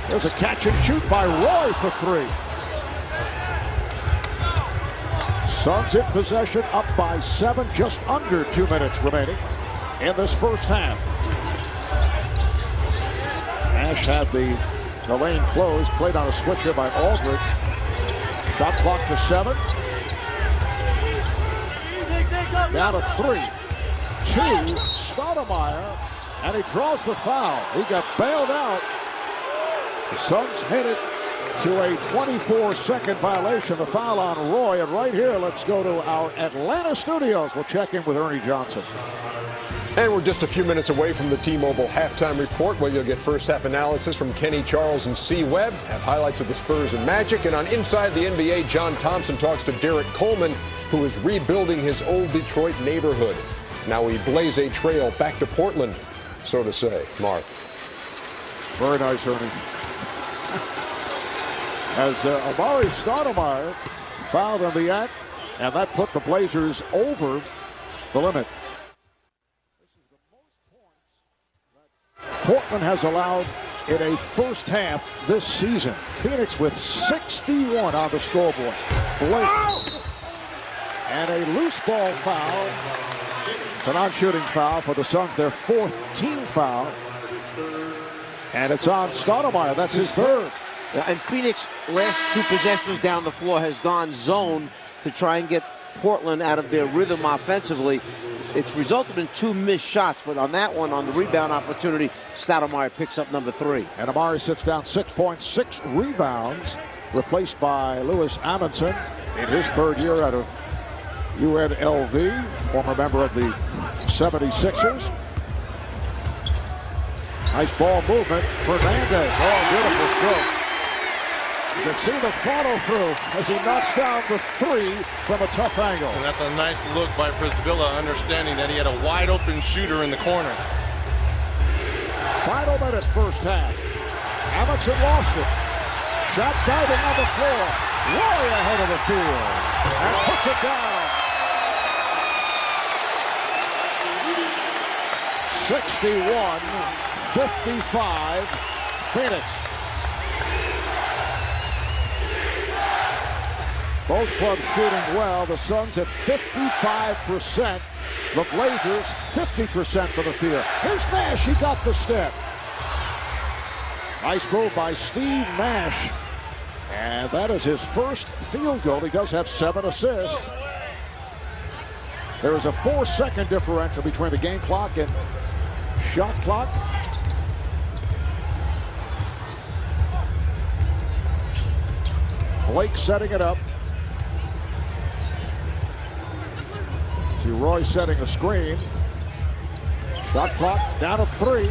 There's a catch and shoot by Roy for 3. Suns in possession, up by 7, just under 2 minutes remaining in this first half. Nash had the lane closed, played on a switch here by Aldridge. Shot clock to 7. Down to 3. 2, Stoudemire, and he draws the foul. He got bailed out. The Suns headed to a 24-second violation. The foul on Roy. And right here, let's go to our Atlanta studios. We'll check in with Ernie Johnson. And we're just a few minutes away from the T-Mobile halftime report, where you'll get first-half analysis from Kenny Charles and C. Webb, have highlights of the Spurs and Magic, and on Inside the NBA, John Thompson talks to Derek Coleman, who is rebuilding his old Detroit neighborhood. Now we blaze a trail back to Portland, so to say. Marv. Very nice, Ernie. As Amari Stoudemire fouled on the act, and that put the Blazers over the limit. Portland has allowed in a first half this season. Phoenix with 61 on the scoreboard. Blake And a loose ball foul. It's a non-shooting foul for the Suns, their 4th team foul. And it's on Stoudemire. That's his 3rd. And Phoenix, last 2 possessions down the floor, has gone zone to try and get Portland out of their rhythm offensively. It's resulted in 2 missed shots, but on that one, on the rebound opportunity, Stoudemire picks up number 3. And Amari sits down 6 points, 6 rebounds, replaced by Louis Amundsen in his 3rd year out of UNLV, former member of the 76ers. Nice ball movement. Fernandez. Oh, beautiful stroke. You can see the follow-through as he knocks down the 3 from a tough angle. And that's a nice look by Przybilla, understanding that he had a wide-open shooter in the corner. Final minute, first half. Amundsen lost it. Shot diving on the floor. Roy ahead of the field. And puts it down. 61-55, Phoenix. Both clubs shooting well. The Suns at 55%. The Blazers 50% from the field. Here's Nash. He got the step. Nice move by Steve Nash. And that is his first field goal. He does have 7 assists. There is a 4-second differential between the game clock and shot clock. Blake setting it up. See Roy setting a screen. Shot clock down to 3.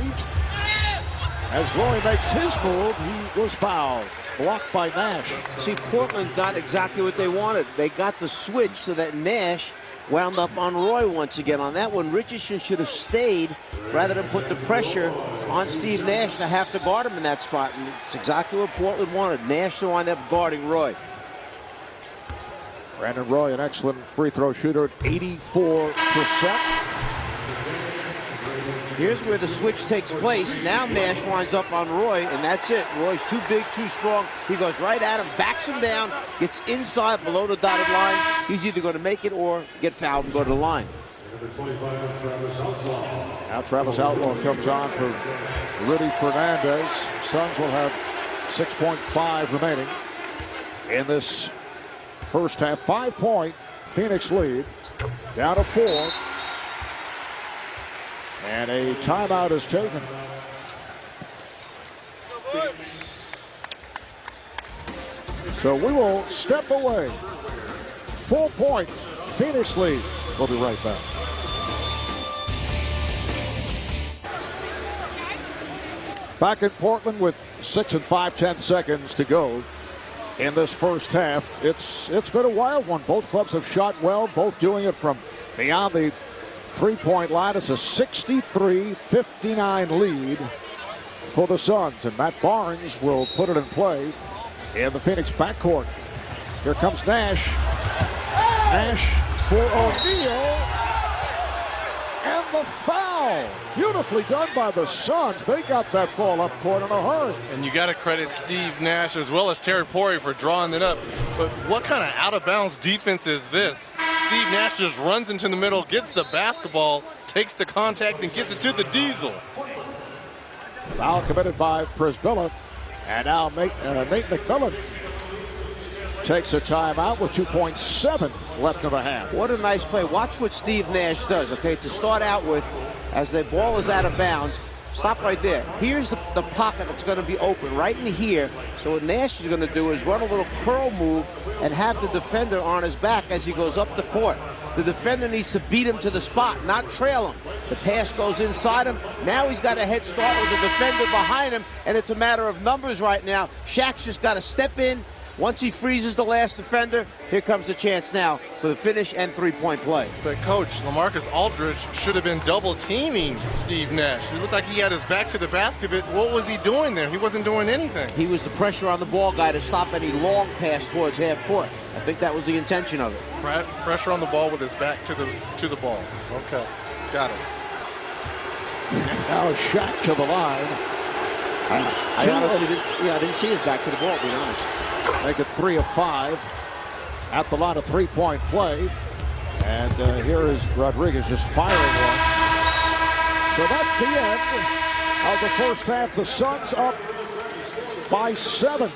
As Roy makes his move, he was fouled. Blocked by Nash. See, Portland got exactly what they wanted. They got the switch so that Nash wound up on Roy once again. On that one, Richardson should have stayed rather than put the pressure on Steve Nash to have to guard him in that spot. And it's exactly what Portland wanted. Nash to wind up guarding Roy. Brandon Roy, an excellent free throw shooter at 84%. Here's where the switch takes place. Now Nash winds up on Roy, and that's it. Roy's too big, too strong. He goes right at him, backs him down, gets inside below the dotted line. He's either going to make it or get fouled and go to the line. Now Travis Outlaw comes on for Rudy Fernandez. Suns will have 6.5 remaining in this first half. 5-point Phoenix lead, down to 4. And a timeout is taken. So we will step away. 4-point Phoenix lead. We'll be right back. Back in Portland with 6 5/10 seconds to go in this first half. It's been a wild one. Both clubs have shot well, both doing it from beyond the three-point line. It's a 63-59 lead for the Suns, and Matt Barnes will put it in play in the Phoenix backcourt. Here comes Nash. Nash for O'Neal, and the foul. Beautifully done by the Suns. They got that ball up court in a hurry. And you got to credit Steve Nash as well as Terry Porey for drawing it up. But what kind of out-of-bounds defense is this? Steve Nash just runs into the middle, gets the basketball, takes the contact, and gets it to the Diesel. Foul committed by Przybilla. And now Nate McMillan takes a timeout with 2.7 left in the half. What a nice play. Watch what Steve Nash does, okay? To start out with, as the ball is out of bounds, stop right there. Here's the pocket that's going to be open right in here. So what Nash is going to do is run a little curl move and have the defender on his back as he goes up the court. The defender needs to beat him to the spot, not trail him. The pass goes inside him. Now he's got a head start with the defender behind him, and it's a matter of numbers right now. Shaq's just got to step in. Once he freezes the last defender, here comes the chance now for the finish and three-point play. But, Coach, LaMarcus Aldridge should have been double-teaming Steve Nash. It looked like he had his back to the basket, but what was he doing there? He wasn't doing anything. He was the pressure on the ball guy to stop any long pass towards half court. I think that was the intention of it. Pressure on the ball with his back to the ball. Okay, got it. Now Shaq to the line. I didn't see his back to the ball, to be honest. Make it 3 of 5 at the line of three-point play. And here is Rodriguez just firing one. So that's the end of the first half. The Suns up by 7.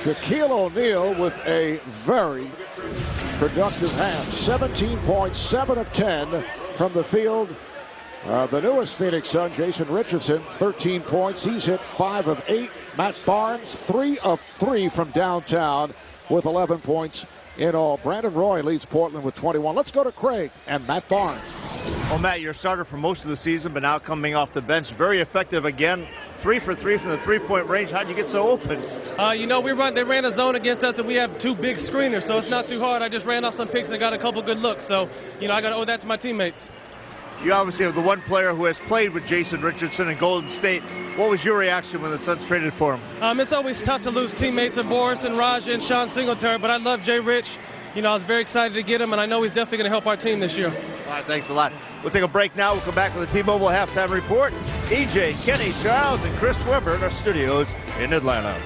Shaquille O'Neal with a very productive half. 17 points, 7 of 10 from the field. The newest Phoenix Sun, Jason Richardson, 13 points. He's hit 5 of 8. Matt Barnes, 3 of 3 from downtown with 11 points in all. Brandon Roy leads Portland with 21. Let's go to Craig and Matt Barnes. Well, Matt, you're a starter for most of the season, but now coming off the bench, very effective again. 3 for 3 from the three-point range. How'd you get so open? They ran a zone against us, and we have 2 big screeners, so it's not too hard. I just ran off some picks and got a couple good looks. So, I got to owe that to my teammates. You obviously have the one player who has played with Jason Richardson in Golden State. What was your reaction when the Suns traded for him? It's always tough to lose teammates of Boris and Raja and Sean Singletary, but I love Jay Rich. I was very excited to get him, and I know he's definitely going to help our team this year. All right, thanks a lot. We'll take a break now. We'll come back with the T-Mobile Halftime Report. EJ, Kenny, Charles, and Chris Webber in our studios in Atlanta.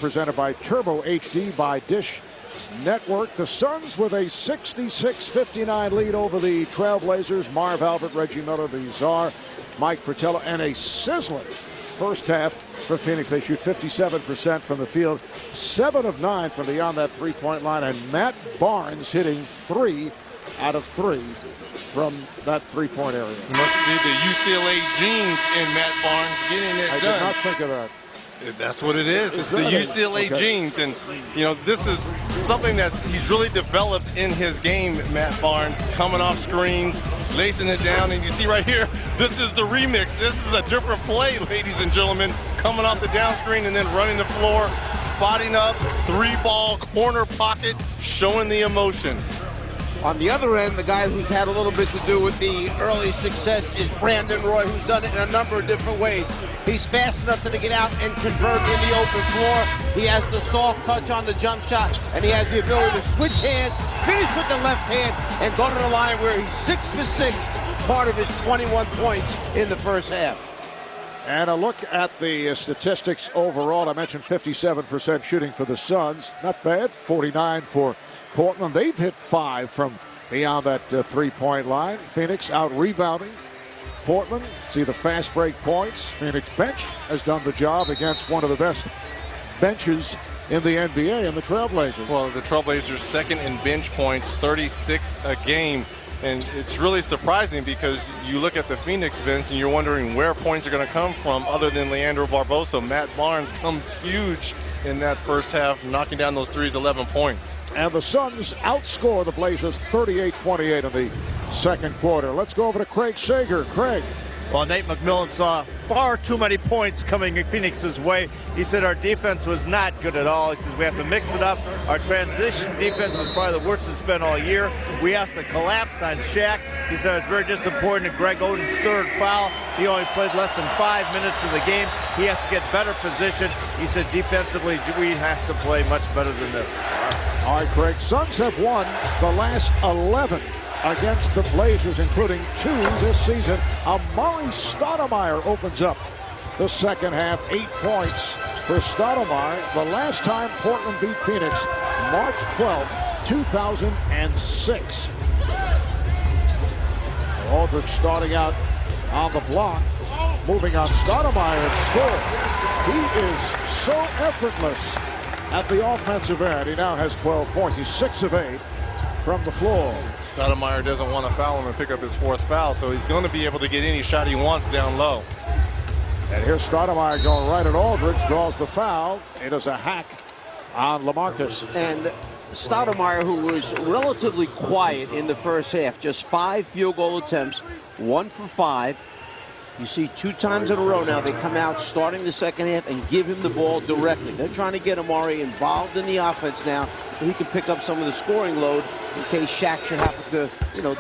Presented by Turbo HD by Dish Network. The Suns with a 66-59 lead over the Trailblazers. Marv Albert, Reggie Miller, the czar, Mike Fratello, and a sizzling first half for Phoenix. They shoot 57% from the field, 7 of 9 from beyond that three-point line, and Matt Barnes hitting 3 out of 3 from that three-point area. It must be the UCLA genes in Matt Barnes getting it done. I did not think of that. That's what it is. It's the UCLA genes. And, this is something that he's really developed in his game, Matt Barnes, coming off screens, lacing it down. And you see right here, this is the remix. This is a different play, ladies and gentlemen, coming off the down screen and then running the floor, spotting up, 3-ball, corner pocket, showing the emotion. On the other end, the guy who's had a little bit to do with the early success is Brandon Roy, who's done it in a number of different ways. He's fast enough to get out and convert in the open floor. He has the soft touch on the jump shot, and he has the ability to switch hands, finish with the left hand, and go to the line where he's 6 for 6, part of his 21 points in the first half. And a look at the statistics overall. I mentioned 57% shooting for the Suns. Not bad. 49 for Portland. They've hit 5 from beyond that three-point line. Phoenix out rebounding Portland. See the fast break points. Phoenix bench has done the job against one of the best benches in the NBA in the Trailblazers. Well, the Trailblazers second in bench points, 36 a game. And it's really surprising because you look at the Phoenix bench and you're wondering where points are going to come from other than Leandro Barbosa. Matt Barnes comes huge in that first half, knocking down those threes, 11 points. And the Suns outscore the Blazers 38-28 in the second quarter. Let's go over to Craig Sager. Craig. Well, Nate McMillan saw far too many points coming in Phoenix's way. He said our defense was not good at all. He says we have to mix it up. Our transition defense was probably the worst it's been all year. We asked to collapse on Shaq. He said it's very disappointing in Greg Oden's third foul. He only played less than 5 minutes of the game. He has to get better position. He said defensively we have to play much better than this. All right, Craig. Suns have won the last 11 against the Blazers, including 2 this season. Amari Stoudemire opens up the second half. 8 points for Stoudemire. The last time Portland beat Phoenix, March 12th, 2006. Aldridge starting out on the block, moving on Stoudemire and score. He is so effortless at the offensive end. He now has 12 points. He's 6 of 8 from the floor. Stoudemire doesn't want to foul him and pick up his 4th foul, so he's going to be able to get any shot he wants down low. And here's Stoudemire going right at Aldridge, draws the foul. It is a hack on LaMarcus. And Stoudemire, who was relatively quiet in the first half, just 5 field goal attempts, 1 for 5. You see 2 times in a row now they come out starting the second half and give him the ball directly. They're trying to get Amar'e involved in the offense now so he can pick up some of the scoring load in case Shaq should happen to,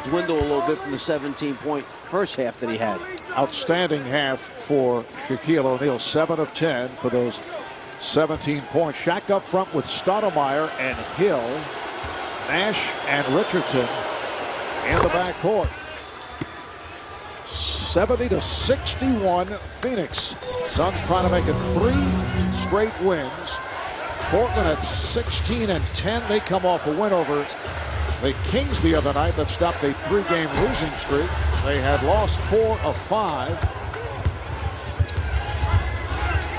dwindle a little bit from the 17-point first half that he had. Outstanding half for Shaquille O'Neal, 7 of 10 for those 17 points. Shaq up front with Stoudemire and Hill, Nash and Richardson in the backcourt. 70-61 Phoenix. Suns trying to make it 3 straight wins. Portland at 16-10. They come off a win over the Kings the other night that stopped a 3-game losing streak. They had lost 4 of 5.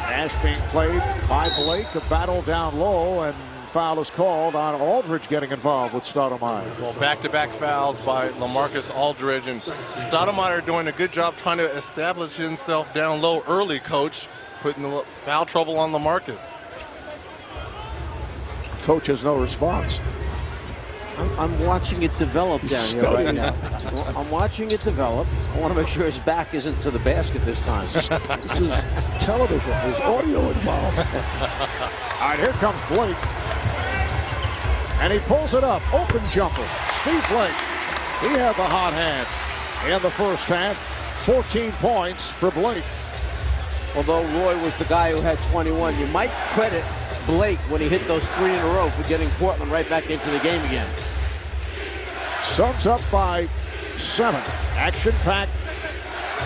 Nash being played by Blake. A battle down low, and foul is called on Aldridge getting involved with Stoudemire. Well, back-to-back fouls by LaMarcus Aldridge, and Stoudemire doing a good job trying to establish himself down low early, Coach, putting the foul trouble on LaMarcus. Coach has no response. I'm watching it develop down here right now. I'm watching it develop. I want to make sure his back isn't to the basket this time. This is television. There's audio involved. All right, here comes Blake. And he pulls it up. Open jumper. Steve Blake. He had the hot hand in the first half. 14 points for Blake. Although Roy was the guy who had 21, you might credit Blake when he hit those 3 in a row for getting Portland right back into the game again. Suns up by 7. Action-packed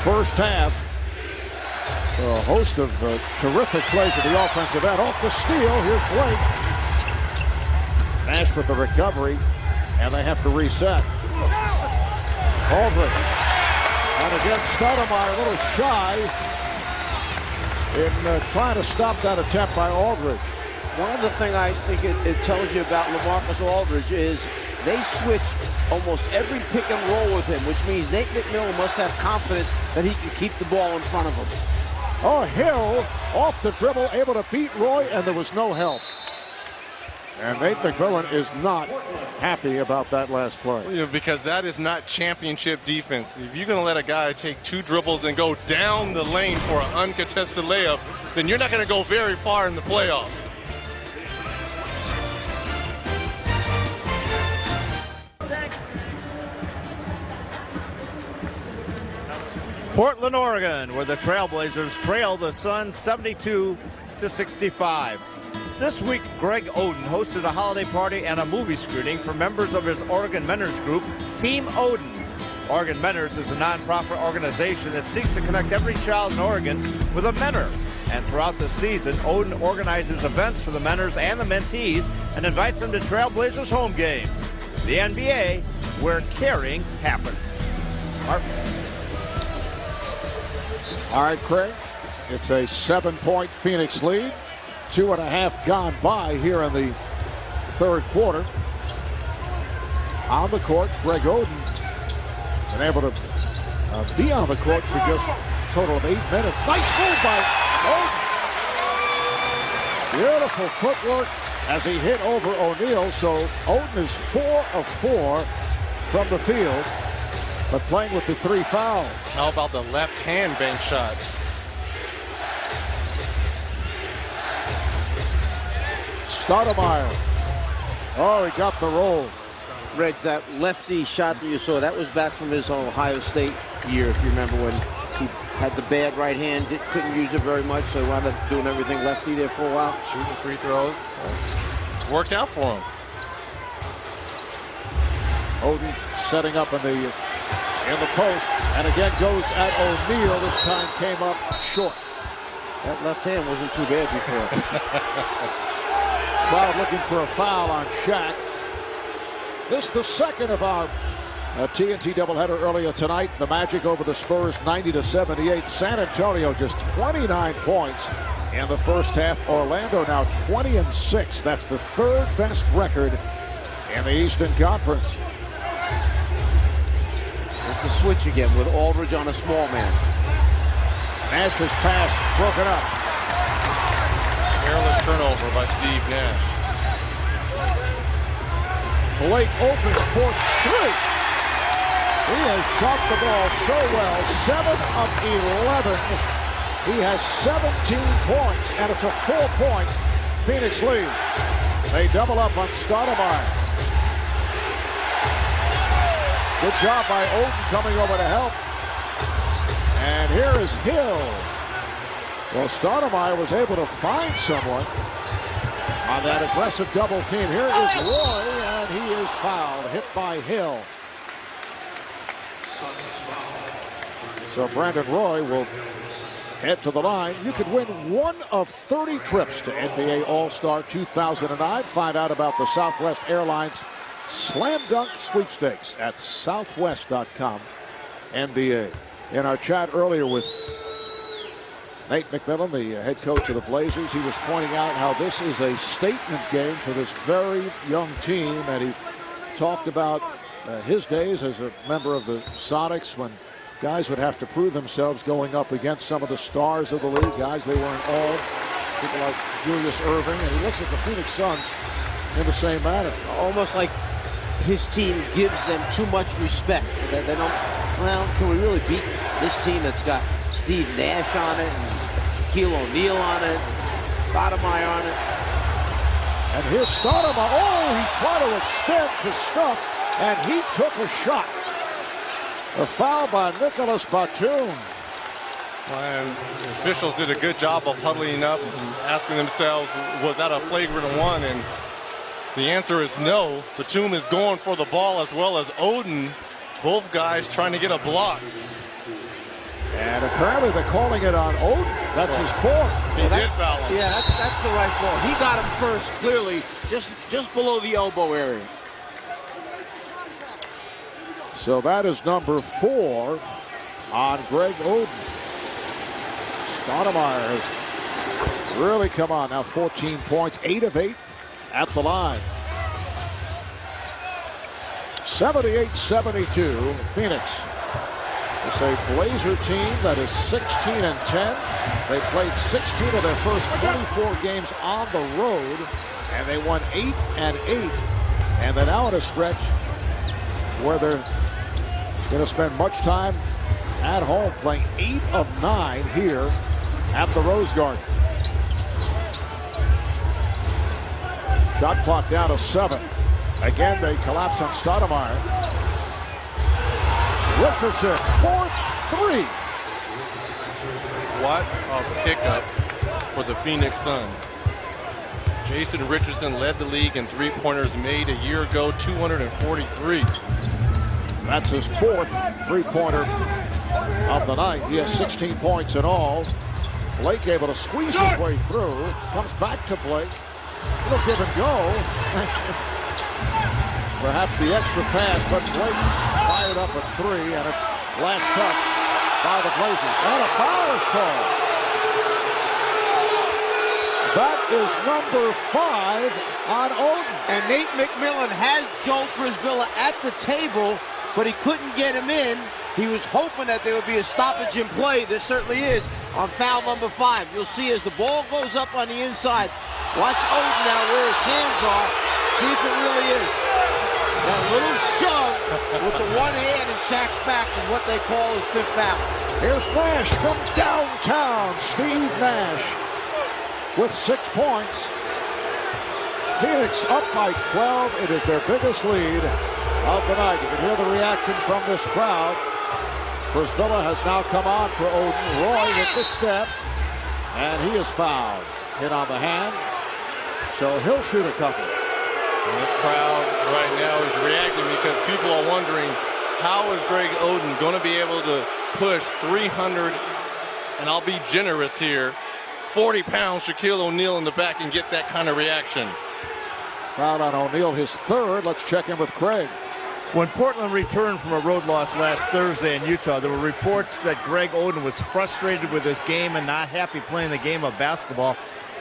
first half. A host of terrific plays at the offensive end. Off the steal, here's Blake. Nash with the recovery, and they have to reset. Aldridge. And again, Stoudemire a little shy in trying to stop that attempt by Aldridge. One other thing I think it tells you about LaMarcus Aldridge is they switch almost every pick and roll with him, which means Nate McMillan must have confidence that he can keep the ball in front of him. Oh, Hill off the dribble, able to beat Roy, and there was no help. And Nate McMillan is not happy about that last play. Yeah, because that is not championship defense. If you're going to let a guy take 2 dribbles and go down the lane for an uncontested layup, then you're not going to go very far in the playoffs. Portland, Oregon, where the Trailblazers trail the Suns 72-65. This week, Greg Oden hosted a holiday party and a movie screening for members of his Oregon Mentors group, Team Oden. Oregon Mentors is a nonprofit organization that seeks to connect every child in Oregon with a mentor. And throughout the season, Oden organizes events for the mentors and the mentees and invites them to Trailblazers home games. The NBA, where caring happens. Mark. All right, Craig, it's a 7-point Phoenix lead. 2.5 gone by here in the third quarter. On the court, Greg Oden been able to be on the court for just a total of 8 minutes. Nice move by Oden. Beautiful footwork as he hit over O'Neal. So Oden is 4 of 4 from the field, but playing with the 3 fouls. How about the left-hand bank shot? Stoudemire. Oh, he got the roll. Reg, that lefty shot that you saw, that was back from his Ohio State year, if you remember, when he had the bad right hand, couldn't use it very much, so he wound up doing everything lefty there for a while. Shooting free throws. Worked out for him. Oden setting up in the post, and again goes at O'Neal. This time came up short. That left hand wasn't too bad before. Crowd looking for a foul on Shaq. This is the second of our TNT doubleheader earlier tonight. The Magic over the Spurs 90-78. San Antonio just 29 points in the first half. Orlando now 20-6. That's the 3rd best record in the Eastern Conference. There's the switch again with Aldridge on a small man. Nash's pass broken up. Careless turnover by Steve Nash. Blake opens for three. He has shot the ball so well. 7 of 11. He has 17 points, and it's a 4-point Phoenix lead. They double up on Stoudemire. Good job by Oden coming over to help. And here is Hill. Well, Stoudemire was able to find someone on that aggressive double team. Here is Roy, and he is fouled, hit by Hill. So Brandon Roy will head to the line. You could win 1 of 30 trips to NBA All-Star 2009. Find out about the Southwest Airlines Slam Dunk Sweepstakes at southwest.com NBA. In our chat earlier with Nate McMillan, the head coach of the Blazers, he was pointing out how this is a statement game for this very young team, and he talked about his days as a member of the Sonics when guys would have to prove themselves going up against some of the stars of the league, guys they weren't all, people like Julius Erving, and he looks at the Phoenix Suns in the same manner. Almost like his team gives them too much respect. They don't, well, can we really beat this team that's got Steve Nash on it, and Shaquille O'Neal on it, Stoudemire on it? And here's Stoudemire. Oh, he tried to extend to Stuff, and he took a shot. A foul by Nicholas Batum. And the officials did a good job of huddling up and asking themselves, was that a flagrant one? And the answer is no. Batum is going for the ball as well as Oden. Both guys trying to get a block. And apparently they're calling it on Oden. That's his 4th. He did foul him. Yeah, that's the right call. He got him first, clearly, just below the elbow area. So that is number 4 on Greg Oden. Stoudemire has really come on now. 14 points, 8 of 8 at the line. 78-72, Phoenix. It's a Blazer team that is 16-10. They played 16 of their first 24 games on the road, and they won 8 and 8. And they're now in a stretch where they're going to spend much time at home, playing 8 of 9 here at the Rose Garden. Shot clock down to 7. Again, they collapse on Stoudemire. Richardson, 4th 3. What a pickup for the Phoenix Suns. Jason Richardson led the league in three-pointers made a year ago, 243. That's his 4th three-pointer of the night. He has 16 points in all. Blake able to squeeze his way through. Comes back to Blake. Little give and go. Perhaps the extra pass, but Blake fired up a 3, and it's last touch by the Blazers. And a foul is called. That is number 5 on Oden. And Nate McMillan has Joel Brisbilla at the table, but he couldn't get him in. He was hoping that there would be a stoppage in play. There certainly is on foul number 5. You'll see as the ball goes up on the inside. Watch Oden now where his hands are. See if it really is. That little shove with the one hand and Shaq's back is what they call his 5th foul. Here's Nash from downtown. Steve Nash with 6 points. Phoenix up by 12. It is their biggest lead of the night. You can hear the reaction from this crowd. Brisbilla has now come on for Oden. Roy with the step, and he is fouled. Hit on the hand, so he'll shoot a couple. And this crowd right now is reacting because people are wondering, how is Greg Oden going to be able to push 300, and I'll be generous here, 40-pound Shaquille O'Neal in the back and get that kind of reaction? Foul on O'Neal, his 3rd. Let's check in with Craig. When Portland returned from a road loss last Thursday in Utah, there were reports that Greg Oden was frustrated with his game and not happy playing the game of basketball.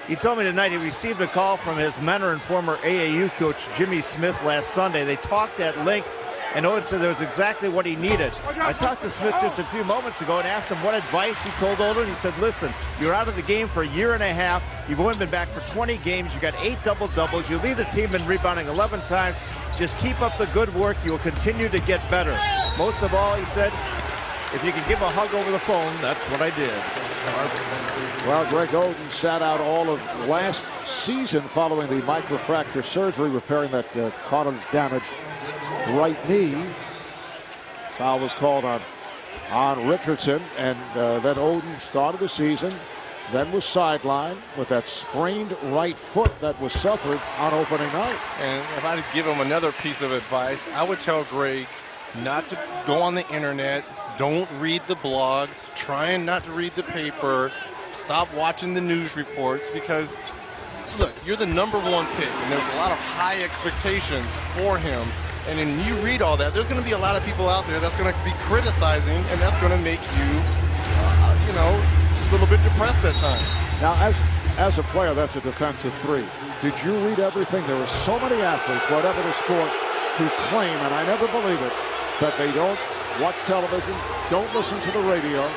He told me tonight he received a call from his mentor and former AAU coach Jimmy Smith last Sunday. They talked at length And Odin said it was exactly what he needed. I talked to Smith just a few moments ago and asked him what advice he told Odin. He said, listen, you're out of the game for a year and a half. You've only been back for 20 games. You got 8 double-doubles. You lead the team in rebounding 11 times. Just keep up the good work. You will continue to get better. Most of all, he said, if you can give a hug over the phone, that's what I did. Well, Greg Oden sat out all of last season following the microfracture surgery, repairing that cartilage-damaged right knee. Foul was called on Richardson, and then Oden started the season, then was sidelined with that sprained right foot that was suffered on opening night. And if I had to give him another piece of advice, I would tell Greg not to go on the internet. Don't read the blogs. Trying not to read the paper. Stop watching the news reports, because, look, you're the #1 pick, and there's a lot of high expectations for him. And when you read all that, there's going to be a lot of people out there that's going to be criticizing, and that's going to make you, a little bit depressed at times. Now, as a player, that's a defensive 3. Did you read everything? There are so many athletes, whatever the sport, who claim, and I never believe it, that they don't watch television, don't listen to the radio,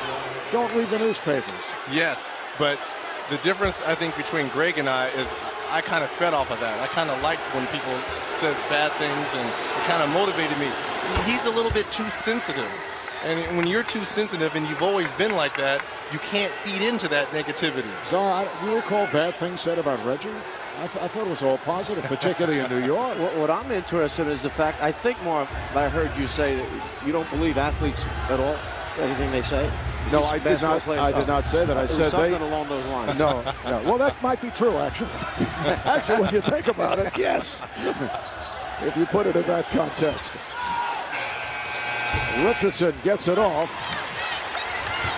don't read the newspapers. Yes, but the difference, I think, between Greg and I is I kind of fed off of that. I kind of liked when people said bad things, and it kind of motivated me. He's a little bit too sensitive. And when you're too sensitive and you've always been like that, you can't feed into that negativity. So, you recall bad things said about Reggie? I thought it was all positive, particularly in New York. What I'm interested in is the fact, I think, Marv, I heard you say that you don't believe athletes at all, anything they say. No, I did not. I did not say that. I said something along those lines. No. Well, that might be true, actually. Actually, when you think about it, yes. If you put it in that context. Richardson gets it off.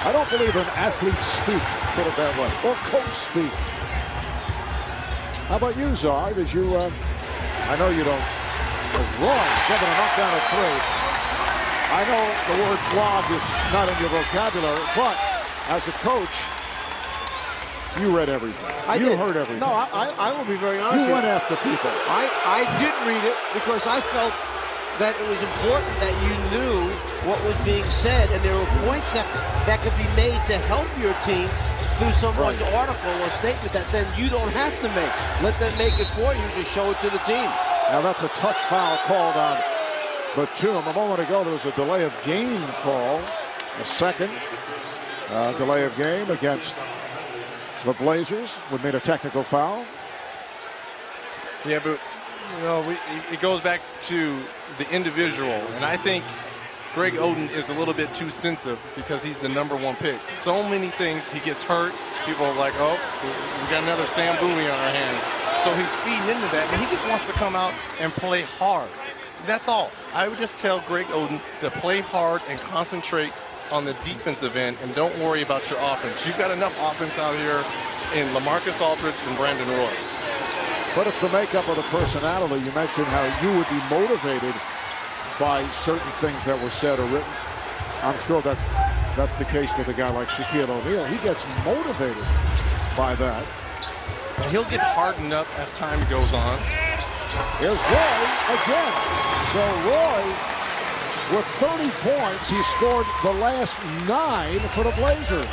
I don't believe in athlete speak, put it that way, or coach speak. How about you, Czar? Did you? I know you don't. As Roy giving a knockdown of 3. I know the word blog is not in your vocabulary, but as a coach, you read everything. You heard everything. No, I will be very honest. You went after people. I did read it because I felt that it was important that you knew what was being said, and there were points that could be made to help your team through someone's article or statement that then you don't have to make. Let them make it for you to show it to the team. Now that's a touch foul called on Batum. A moment ago, there was a delay of game call. A second delay of game against the Blazers would mean a technical foul. Yeah, but, it goes back to the individual. And I think Greg Oden is a little bit too sensitive because he's the #1 pick. So many things, he gets hurt. People are like, oh, we got another Sam Bowie on our hands. So he's feeding into that, and he just wants to come out and play hard. That's all. I would just tell Greg Oden to play hard and concentrate on the defensive end, and don't worry about your offense. You've got enough offense out here in LaMarcus Aldridge and Brandon Roy. But it's the makeup of the personality. You mentioned how you would be motivated by certain things that were said or written. I'm sure that's the case with a guy like Shaquille O'Neal. He gets motivated by that. And he'll get hardened up as time goes on. Here's Roy again. So Roy, with 30 points, he scored the last 9 for the Blazers.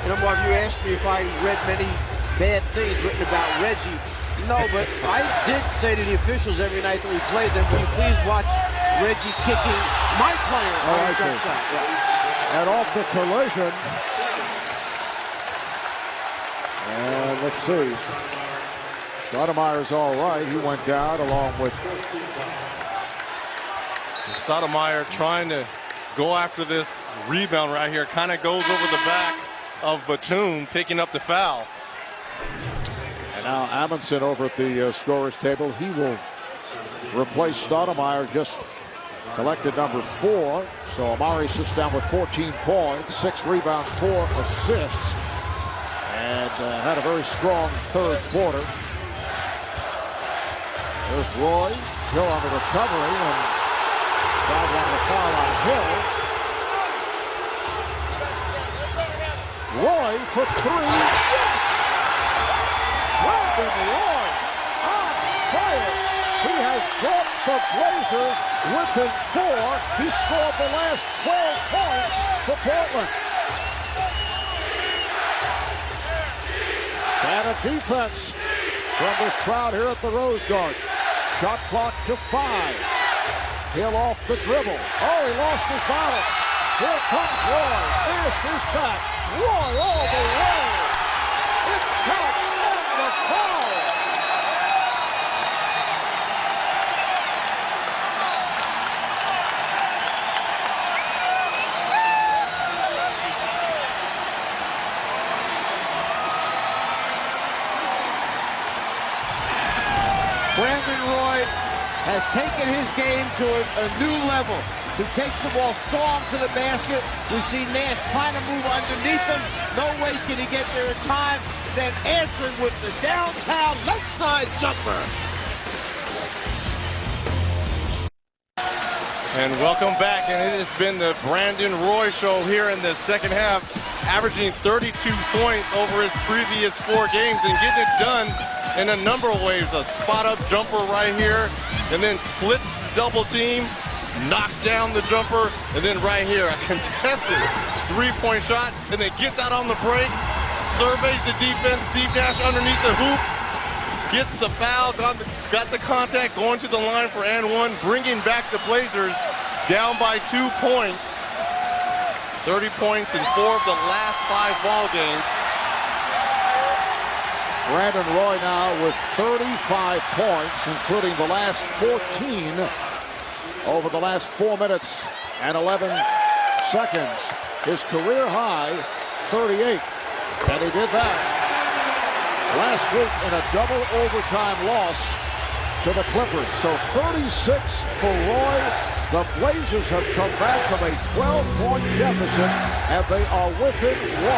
Marv, you asked me if I read many bad things written about Reggie. No, but I did say to the officials every night that we played them, will you please watch Reggie kicking my player on his shot. Yeah. And off the collision. And let's see. Stoudemire's all right. He went down along with Stoudemire trying to go after this rebound right here. Kind of goes over the back of Batum, picking up the foul. And now Amundsen over at the scorer's table. He will replace Stoudemire, just collected number 4. So Amari sits down with 14 points, 6 rebounds, 4 assists, and had a very strong third quarter. There's Roy. Hill on the recovery, and Crowd wanted a foul on Hill. Roy for 3. Yes! Brandon Roy on fire. He has brought the Blazers within 4. He scored the last 12 points for Portland. And a defense from this crowd here at the Rose Garden. Shot clock to 5. Hill off the dribble. Oh, he lost his bottle. Here comes Roy. Nash is back. Roy all the way. It counts and the foul. Brandon Roy has taken his game to a new level. He takes the ball strong to the basket. We see Nash trying to move underneath him. No way can he get there in time. Then answering with the downtown left side jumper. And welcome back, and it has been the Brandon Roy show here in the second half, averaging 32 points over his previous 4 games and getting it done in a number of ways. A spot-up jumper right here, and then splits the double team, knocks down the jumper, and then right here, a contested 3-point shot, and then gets out on the break, surveys the defense, Steve Nash underneath the hoop, gets the foul, got the contact, going to the line for and 1, bringing back the Blazers down by 2 points. 30 points in 4 of the last 5 ball games. Brandon Roy now with 35 points, including the last 14 over the last 4 minutes and 11 seconds. His career high, 38. And he did that last week in a double overtime loss to the Clippers. So 36 for Roy. The Blazers have come back from a 12-point deficit, and they are within 1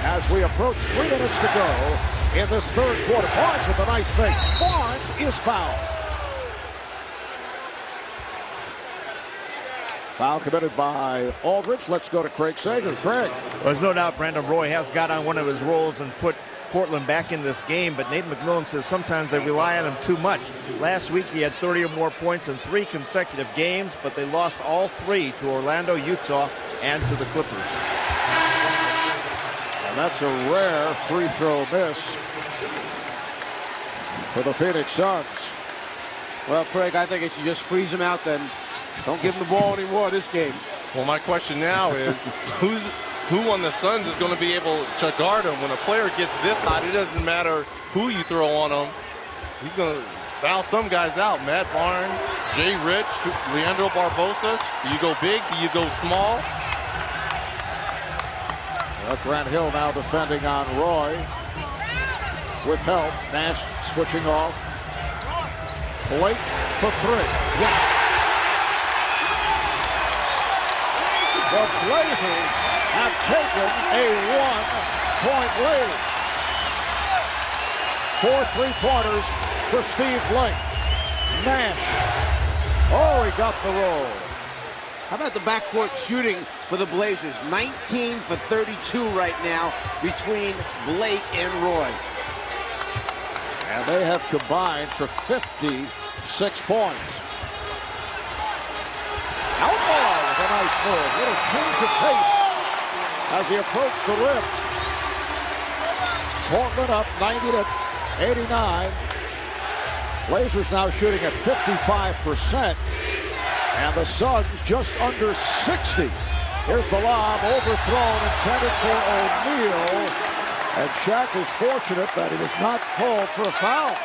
as we approach 3 minutes to go in this third quarter. Barnes with a nice fake. Barnes is fouled. Foul committed by Aldridge. Let's go to Craig Sager. Craig. Well, there's no doubt Brandon Roy has got on one of his roles and put Portland back in this game, but Nate McMillan says sometimes they rely on him too much. Last week he had 30 or more points in 3 consecutive games, but they lost all 3 to Orlando, Utah, and to the Clippers. And that's a rare free throw miss for the Phoenix Suns. Well, Craig, I think it should just freeze him out then. Don't give him the ball anymore this game. Well, my question now is, who on the Suns is going to be able to guard him? When a player gets this hot, it doesn't matter who you throw on him. He's going to foul some guys out. Matt Barnes, Jay Rich, Leandro Barbosa. Do you go big? Do you go small? Well, Grant Hill now defending on Roy. With help, Nash switching off. Blake for 3. Yes. The Blazers have taken a 1-point lead. 4 3-pointers for Steve Blake. Nash. Oh, he got the roll. How about the backcourt shooting for the Blazers? 19 for 32 right now between Blake and Roy. And they have combined for 56 points. Outlaw with a nice move. Little change of pace as he approached the rim. Portland up 90-89. Blazers now shooting at 55%. And the Suns just under 60. Here's the lob, overthrown, intended for O'Neal. And Shaq is fortunate that he was not called for a foul.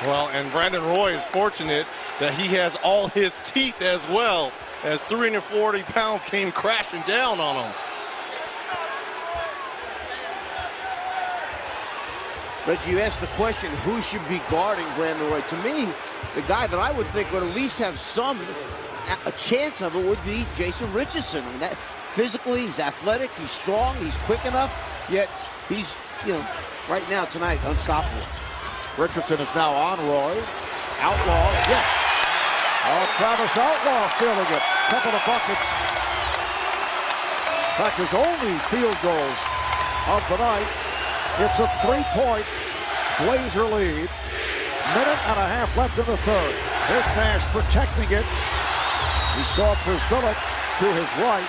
Well, and Brandon Roy is fortunate that he has all his teeth as well, as 340 pounds came crashing down on him. But you asked the question, who should be guarding Brandon Roy? To me, the guy that I would think would at least have a chance of it would be Jason Richardson. I mean, that physically, he's athletic, he's strong, he's quick enough, yet he's, right now, tonight, unstoppable. Richardson is now on Roy. Outlaw, yes. Oh, Travis Outlaw feeling it. Couple of buckets. In fact, his only field goals of the night. It's a 3-point Blazer lead. Minute and a half left in the third. Here's Nash protecting it. He saw Przbilek to his right.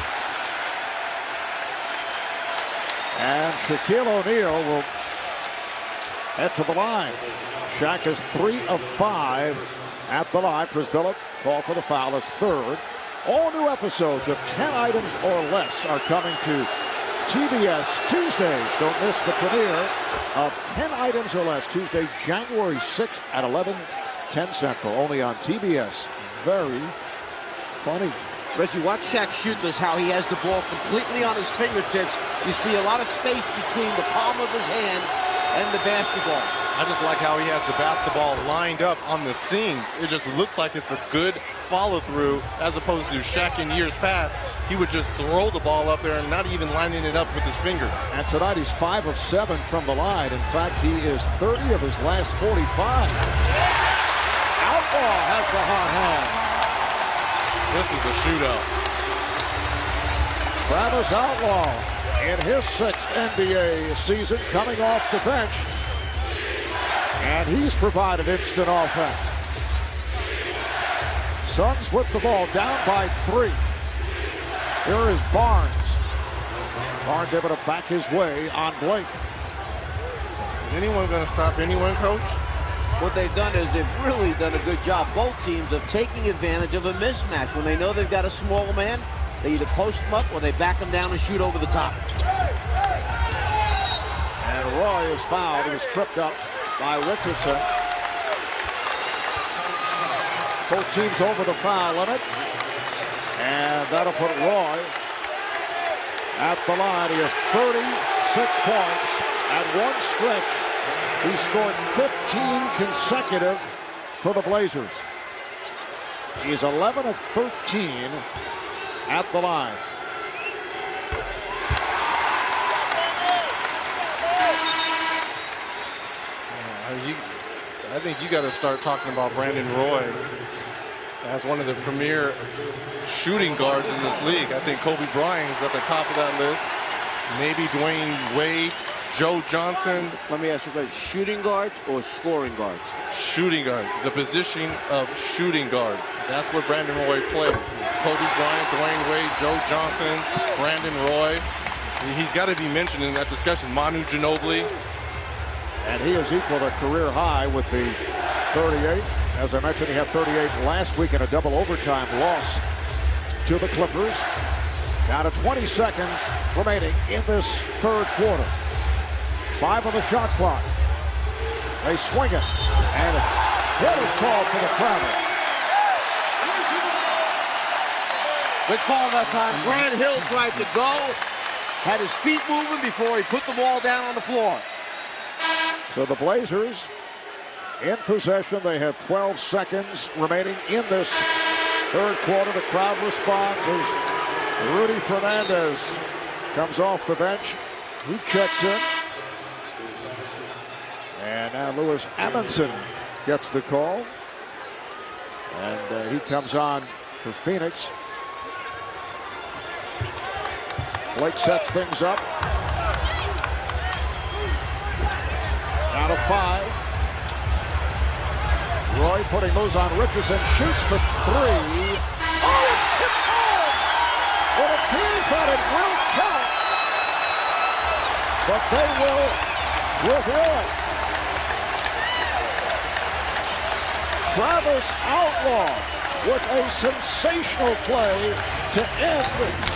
And Shaquille O'Neal will head to the line. Shaq is 3 of 5 at the line. Przbilek called for the foul. His third. All new episodes of 10 items or less are coming to TBS Tuesdays. Don't miss the premiere of 10 items or less. Tuesday, January 6th at 11:10 Central. Only on TBS. Very funny. Reggie, watch Shaq shoot this, how he has the ball completely on his fingertips. You see a lot of space between the palm of his hand and the basketball. I just like how he has the basketball lined up on the seams. It just looks like it's a good follow-through as opposed to Shaq in years past. He would just throw the ball up there and not even lining it up with his fingers. And tonight he's 5 of 7 from the line. In fact, he is 30 of his last 45. Outlaw has the hot hand. This is a shootout. Travis Outlaw in his 6th NBA season, coming off the bench. And he's provided instant offense. Suns with the ball down by 3. Here is Barnes. Barnes able to back his way on Blake. Is anyone going to stop anyone, Coach? What they've done is they've really done a good job, both teams, of taking advantage of a mismatch. When they know they've got a small man, they either post him up or they back him down and shoot over the top. And Roy is fouled. He was tripped up by Richardson. Both teams over the foul limit. And that'll put Roy at the line. He has 36 points at one stretch. He scored 15 consecutive for the Blazers. He's 11 of 13 at the line. I think you got to start talking about Brandon Roy as one of the premier shooting guards in this league. I think Kobe Bryant is at the top of that list. Maybe Dwayne Wade, Joe Johnson. Let me ask you guys, shooting guards or scoring guards? Shooting guards, the position of shooting guards. That's what Brandon Roy plays. Kobe Bryant, Dwayne Wade, Joe Johnson, Brandon Roy. He's got to be mentioned in that discussion. Manu Ginobili. And he is equal to career high with the 38. As I mentioned, he had 38 last week in a double overtime loss to the Clippers. Down to 20 seconds remaining in this third quarter. 5 on the shot clock. They swing it. And a hit is called for the travel. Good call that time. Grant Hill tried to go. Had his feet moving before he put the ball down on the floor. So the Blazers in possession. They have 12 seconds remaining in this third quarter. The crowd responds as Rudy Fernandez comes off the bench. He checks in. And now Lewis Amundsen gets the call. And he comes on for Phoenix. Blake sets things up. Out of 5. Roy putting moves on Richardson. Shoots for 3. Oh, it's hit home! It appears that it will count. But they will review it. Travis Outlaw with a sensational play to end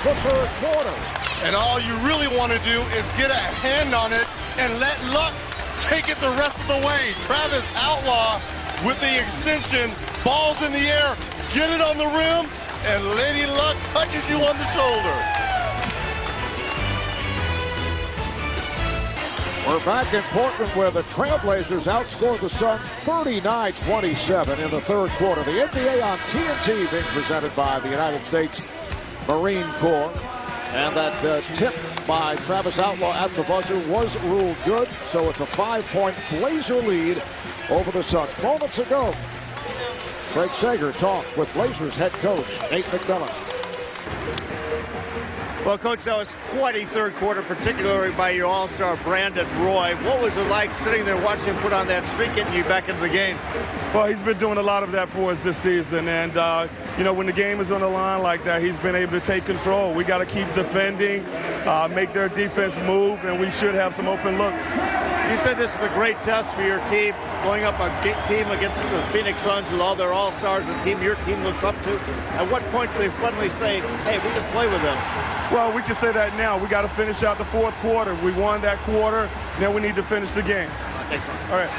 the third quarter. And all you really want to do is get a hand on it and let luck take it the rest of the way. Travis Outlaw with the extension, balls in the air, get it on the rim, and Lady Luck touches you on the shoulder. We're back in Portland where the Trailblazers outscored the Suns 39-27 in the third quarter. The NBA on TNT being presented by the United States Marine Corps. And that tip by Travis Outlaw at the buzzer was ruled good. So it's a 5-point Blazer lead over the Suns. Moments ago, Craig Sager talked with Blazers head coach Nate McMillan. Well, Coach, that was quite a third quarter, particularly by your all-star Brandon Roy. What was it like sitting there watching him put on that streak, getting you back into the game? Well, he's been doing a lot of that for us this season. And, you know, when the game is on the line like that, he's been able to take control. We got to keep defending, make their defense move, and we should have some open looks. You said this is a great test for your team, going up a team against the Phoenix Suns with all their all-stars, the team your team looks up to. At what point do they finally say, hey, we can play with them? Well, we can say that now. We got to finish out the fourth quarter. We won that quarter. Now we need to finish the game. Excellent. All right.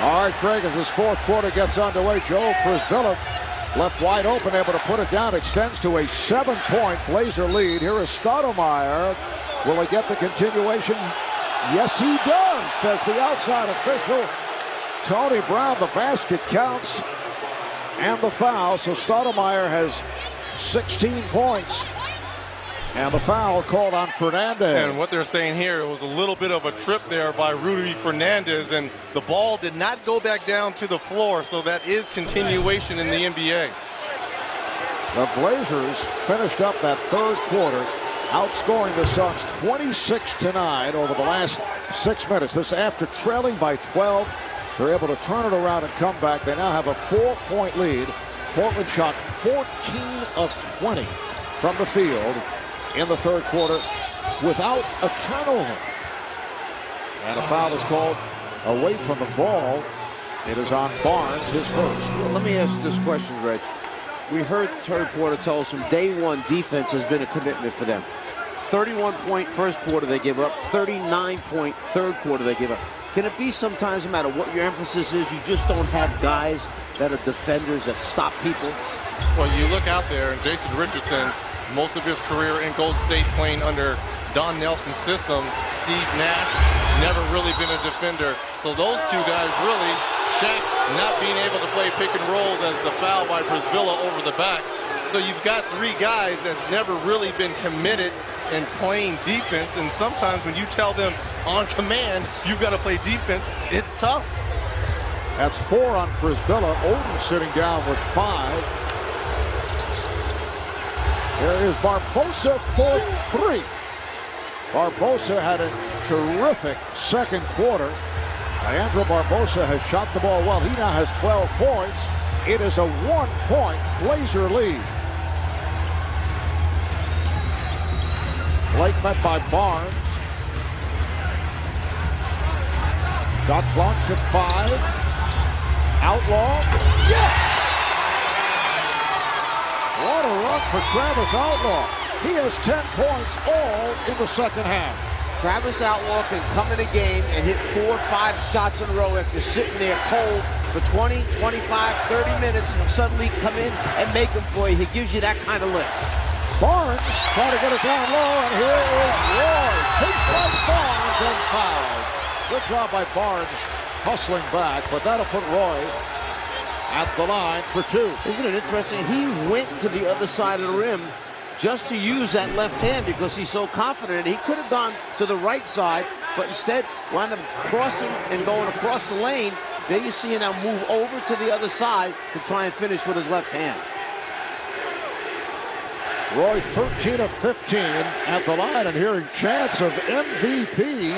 All right, Craig, as this fourth quarter gets underway, Joe Przybilla left wide open, able to put it down, extends to a 7-point Blazer lead. Here is Stoudemire. Will he get the continuation? Yes, he does, says the outside official. Tony Brown, the basket counts, and the foul. So Stoudemire has 16 points. And the foul called on Fernandez. And what they're saying here, it was a little bit of a trip there by Rudy Fernandez, and the ball did not go back down to the floor, so that is continuation in the NBA. The Blazers finished up that third quarter, outscoring the Suns 26-9 over the last 6 minutes. This after trailing by 12. They're able to turn it around and come back. They now have a 4-point lead. Portland shot 14 of 20 from the field in the third quarter without a turnover. And a foul is called away from the ball. It is on Barnes, his first. Well, let me ask you this question, Greg. We heard Terry Porter tell us from day one defense has been a commitment for them. 31-point first quarter they give up, 39-point third quarter they give up. Can it be sometimes, no matter what your emphasis is, you just don't have guys that are defenders that stop people? Well, you look out there, and Jason Richardson, most of his career in Golden State playing under Don Nelson's system. Steve Nash, never really been a defender. So those two guys really, Shaq not being able to play pick and rolls as the foul by Przybilla over the back. So you've got three guys that's never really been committed in playing defense. And sometimes when you tell them on command, you've got to play defense, it's tough. That's 4 on Przybilla. Oden sitting down with 5. There is Barbosa for 3. Barbosa had a terrific second quarter. Leandro Barbosa has shot the ball well. He now has 12 points. It is a 1-point Blazer lead. Blake met by Barnes. Shot clock to 5. Outlaw. Yes! What a run for Travis Outlaw. He has 10 points all in the second half. Travis Outlaw can come in a game and hit 4 or 5 shots in a row after sitting there cold for 20, 25, 30 minutes and suddenly come in and make them for you. He gives you that kind of lift. Barnes trying to get it down low, and here is Roy. Chased by Barnes and fouled. Good job by Barnes hustling back, but that'll put Roy at the line for 2. Isn't it interesting? He went to the other side of the rim just to use that left hand because he's so confident. He could have gone to the right side, but instead wound up crossing and going across the lane. There you see him now move over to the other side to try and finish with his left hand. Roy 13 of 15 at the line, and hearing chants of MVP.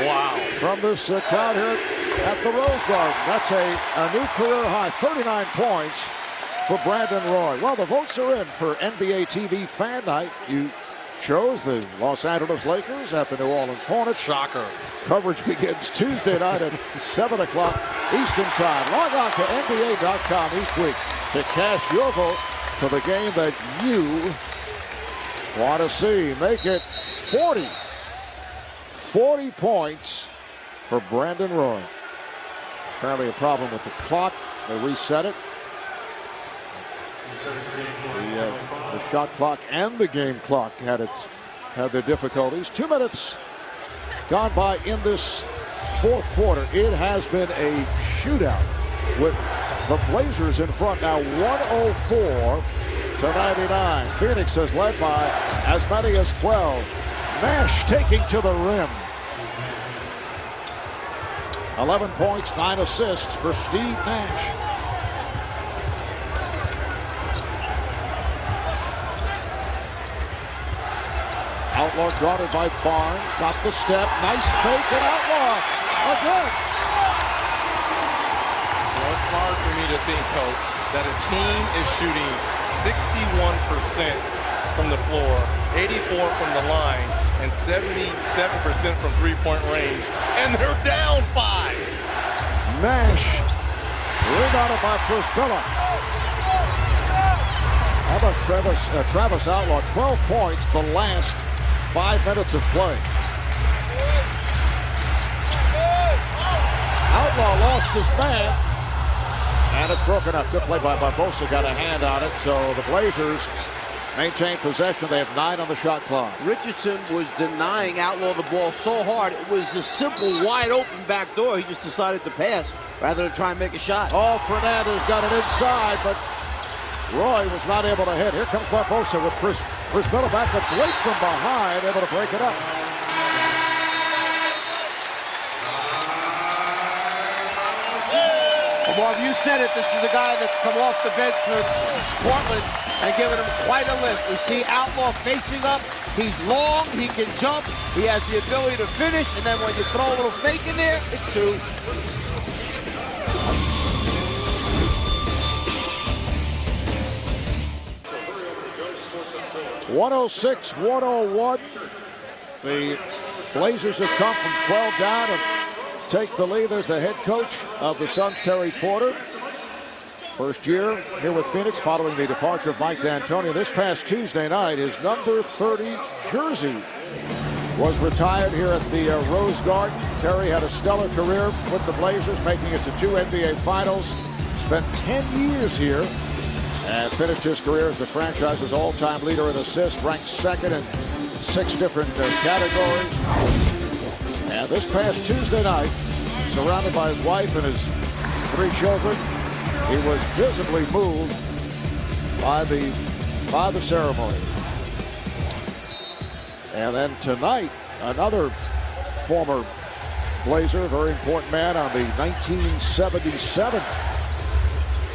Wow. From this crowd here at the Rose Garden. That's a new career high, 39 points for Brandon Roy. Well, the votes are in for NBA TV Fan Night. You chose the Los Angeles Lakers at the New Orleans Hornets. Shocker. Coverage begins Tuesday night at 7 o'clock Eastern Time. Log on to NBA.com each week to cast your vote for the game that you want to see. Make it 40. 40 points for Brandon Roy. Apparently a problem with the clock. They reset it. The shot clock and the game clock had their difficulties. 2 minutes gone by in this fourth quarter. It has been a shootout with the Blazers in front now, 104-99. Phoenix has led by as many as 12. Nash taking to the rim. 11 points, 9 assists for Steve Nash. Outlaw guarded by Barnes. Got the step. Nice fake and Outlaw. Again. Well, it's hard for me to think, Coach, that a team is shooting 61% from the floor, 84% from the line, and 77% from three-point range, and they're down 5. Nash. Rebounded by Prisbilla. How about Travis Outlaw? 12 points the last 5 minutes of play. Outlaw lost his man. And it's broken up. Good play by Barbosa. Got a hand on it. So the Blazers maintain possession. They have 9 on the shot clock. Richardson was denying Outlaw the ball so hard. It was a simple, wide open back door. He just decided to pass rather than try and make a shot. Oh, Fernandez got it inside, but Roy was not able to hit. Here comes Barbosa with Prisbilla back to Blake from behind, able to break it up. Well, Marv, you said it. This is the guy that's come off the bench for Portland and given him quite a lift. We see Outlaw facing up. He's long. He can jump. He has the ability to finish. And then when you throw a little fake in there, it's 2. 106-101. The Blazers have come from 12 down and take the lead. There's the head coach of the Suns, Terry Porter. First year here with Phoenix following the departure of Mike D'Antoni. This past Tuesday night, his number 30 jersey was retired here at the Rose Garden. Terry had a stellar career with the Blazers, making it to 2 NBA Finals. Spent 10 years here and finished his career as the franchise's all-time leader in assists, ranked second in 6 different categories. And this past Tuesday night, surrounded by his wife and his 3 children, he was visibly moved by the ceremony. And then tonight, another former Blazer, a very important man on the 1977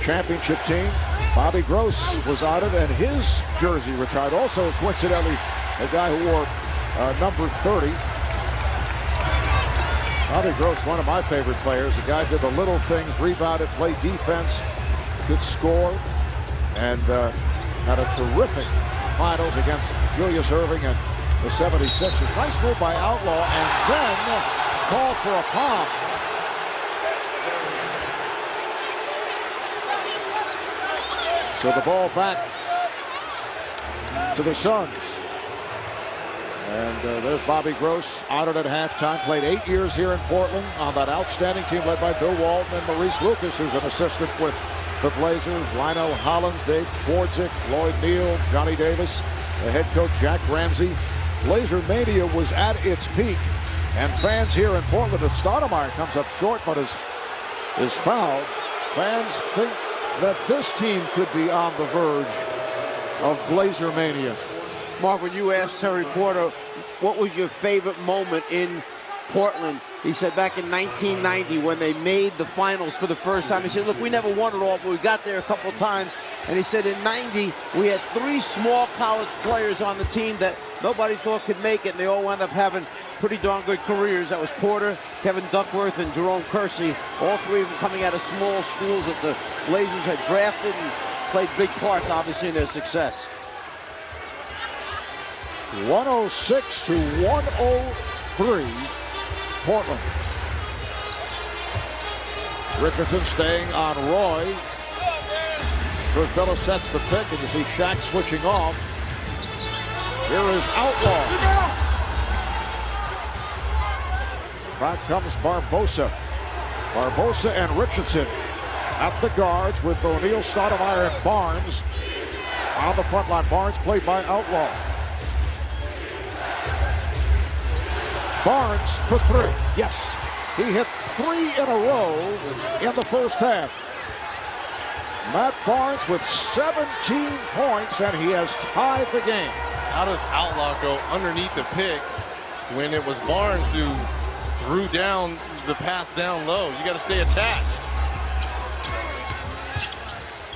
championship team, Bobby Gross, was honored and his jersey retired. Also, coincidentally, a guy who wore number 30. Bobby Gross, one of my favorite players. The guy did the little things, rebounded, played defense, could score, and had a terrific finals against Julius Erving and the 76ers. Nice move by Outlaw, and then called for a palm. So the ball back to the Suns. And there's Bobby Gross, honored at halftime. Played 8 years here in Portland on that outstanding team led by Bill Walton and Maurice Lucas, who's an assistant with the Blazers. Lino Hollins, Dave Twardzik, Lloyd Neal, Johnny Davis, the head coach Jack Ramsey. Blazer Mania was at its peak. And fans here in Portland, at Stoudemire comes up short but is fouled. Fans think that this team could be on the verge of Blazer Mania. Mark, when you asked Terry Porter, what was your favorite moment in Portland? He said back in 1990 when they made the finals for the first time. He said, look, we never won it all, but we got there a couple times. And he said in 90, we had 3 small college players on the team that nobody thought could make it, and they all wound up having pretty darn good careers. That was Porter, Kevin Duckworth, and Jerome Kersey. All 3 of them coming out of small schools that the Blazers had drafted and played big parts, obviously, in their success. 106-103, Portland. Richardson staying on Roy. Prisbilla sets the pick, and you see Shaq switching off. Here is Outlaw. Back comes Barbosa. Barbosa and Richardson at the guards with O'Neal, Stoudemire, and Barnes on the front line. Barnes played by Outlaw. Barnes for 3. Yes, he hit 3 in a row in the first half. Matt Barnes with 17 points, and he has tied the game. How does Outlaw go underneath the pick when it was Barnes who threw down the pass down low? You got to stay attached.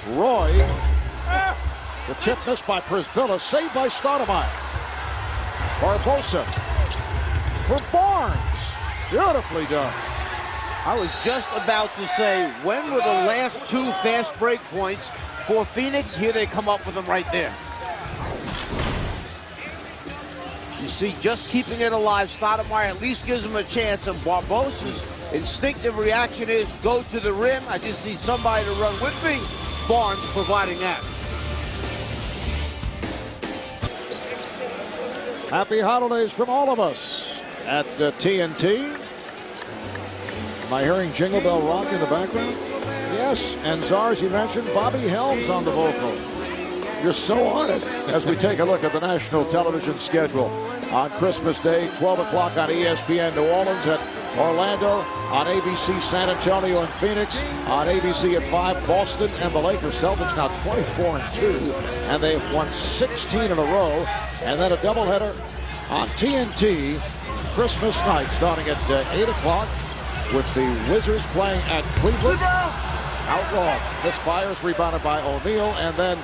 Roy, the tip missed by Prisbilla, saved by Stoudemire. Barbosa for Barnes. Beautifully done. I was just about to say, when were the last two fast break points for Phoenix? Here they come up with them right there. You see, just keeping it alive, Stoudemire at least gives him a chance, and Barbosa's instinctive reaction is go to the rim. I just need somebody to run with me. Barnes providing that. Happy holidays from all of us at TNT. Am I hearing Jingle Bell Rock in the background? Yes, and Czar, as you mentioned, Bobby Helms on the vocal. You're so on it as we take a look at the national television schedule. On Christmas Day, 12 o'clock on ESPN New Orleans, at Orlando, on ABC San Antonio and Phoenix, on ABC at 5, Boston and the Lakers. Celtics now 24-2, and they've won 16 in a row. And then a doubleheader on TNT Christmas night, starting at 8 o'clock with the Wizards playing at Cleveland. Outlaw misfires, rebounded by O'Neal, and then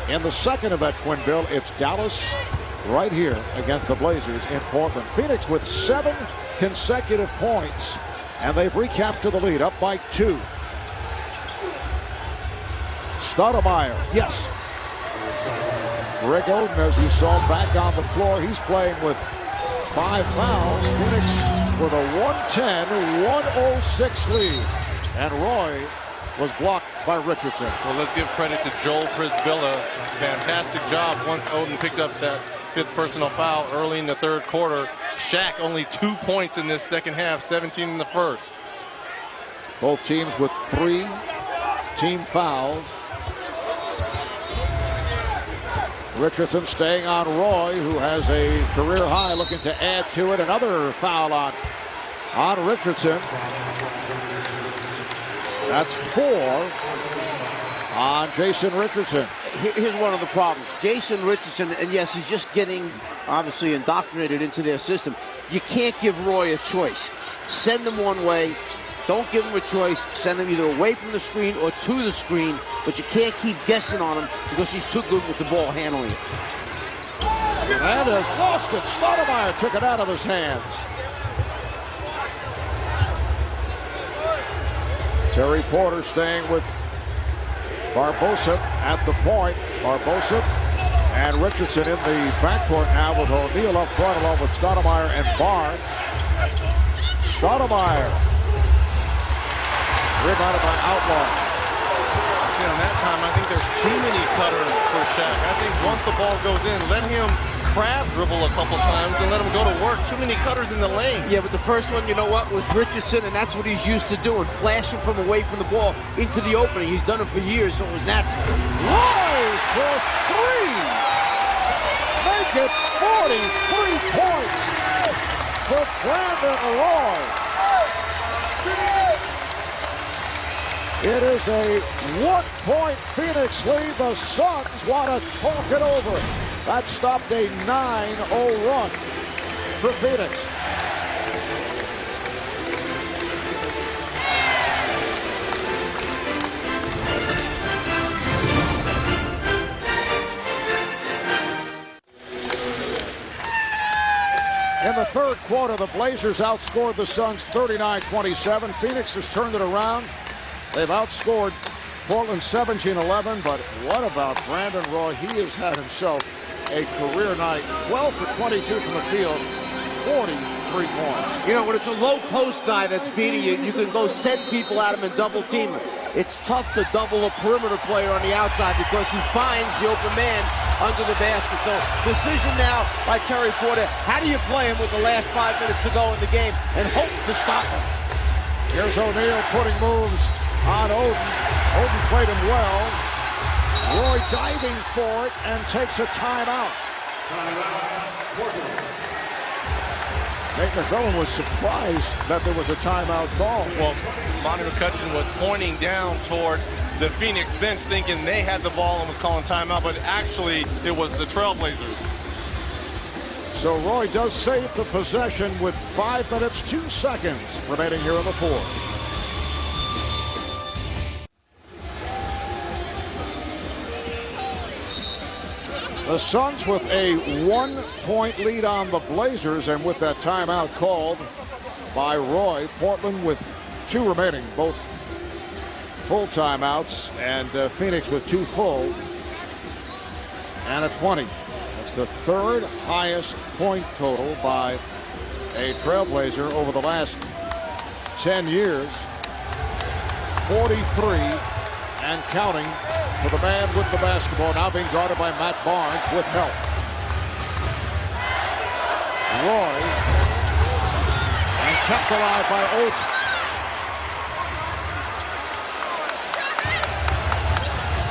in the second of that twin bill, it's Dallas right here against the Blazers in Portland. Phoenix with 7 consecutive points, and they've recaptured the lead, up by 2. Stoudemire, yes. Greg Oden, as you saw, back on the floor. He's playing with 5 fouls. Phoenix with a 110-106 lead. And Roy was blocked by Richardson. Well, let's give credit to Joel Prisbilla. Fantastic job once Oden picked up that 5th personal foul early in the 3rd quarter. Shaq only 2 points in this second half, 17 in the first. Both teams with 3 team fouls. Richardson staying on Roy, who has a career high, looking to add to it. Another foul on Richardson. That's 4 on Jason Richardson. Here's one of the problems. Jason Richardson, and yes, he's just getting, obviously, indoctrinated into their system. You can't give Roy a choice. Send him one way. Don't give him a choice. Send him either away from the screen or to the screen, but you can't keep guessing on him because he's too good with the ball handling it. And has lost it. Stoudemire took it out of his hands. Terry Porter staying with Barbosa at the point. Barbosa and Richardson in the backcourt now with O'Neal up front along with Stoudemire and Barnes. Stoudemire. Rebounded by Outlaw. On that time, I think there's too many cutters for Shaq. I think once the ball goes in, let him crab dribble a couple times and let him go to work. Too many cutters in the lane. Yeah, but the first one, you know what, was Richardson, and that's what he's used to doing, flashing from away from the ball into the opening. He's done it for years, so it was natural. Roy for 3. Make it 43 points for Brandon Roy. It is a 1-point Phoenix lead. The Suns want to talk it over. That stopped a 9-0 run for Phoenix. In the 3rd quarter, the Blazers outscored the Suns 39-27. Phoenix has turned it around. They've outscored Portland 17-11, but what about Brandon Roy? He has had himself a career night. 12 for 22 from the field, 43 points. You know, when it's a low post guy that's beating you, you can go send people at him and double team him. It's tough to double a perimeter player on the outside because he finds the open man under the basket. So decision now by Terry Porter. How do you play him with the last 5 minutes to go in the game and hope to stop him? Here's O'Neal putting moves on Oden. Oden played him well. Roy diving for it and takes a timeout. Nate McMillan was surprised that there was a timeout call. Well, Monty McCutcheon was pointing down towards the Phoenix bench thinking they had the ball and was calling timeout, but actually it was the Trailblazers. So Roy does save the possession with 5 minutes, 2 seconds remaining here in the 4th. The Suns with a 1-point lead on the Blazers, and with that timeout called by Roy, Portland with 2 remaining, both full timeouts, and Phoenix with 2 full, and a 20. That's the 3rd highest point total by a Trailblazer over the last 10 years. 43 and counting for the man with the basketball, now being guarded by Matt Barnes with help. Roy, and kept alive by Oden.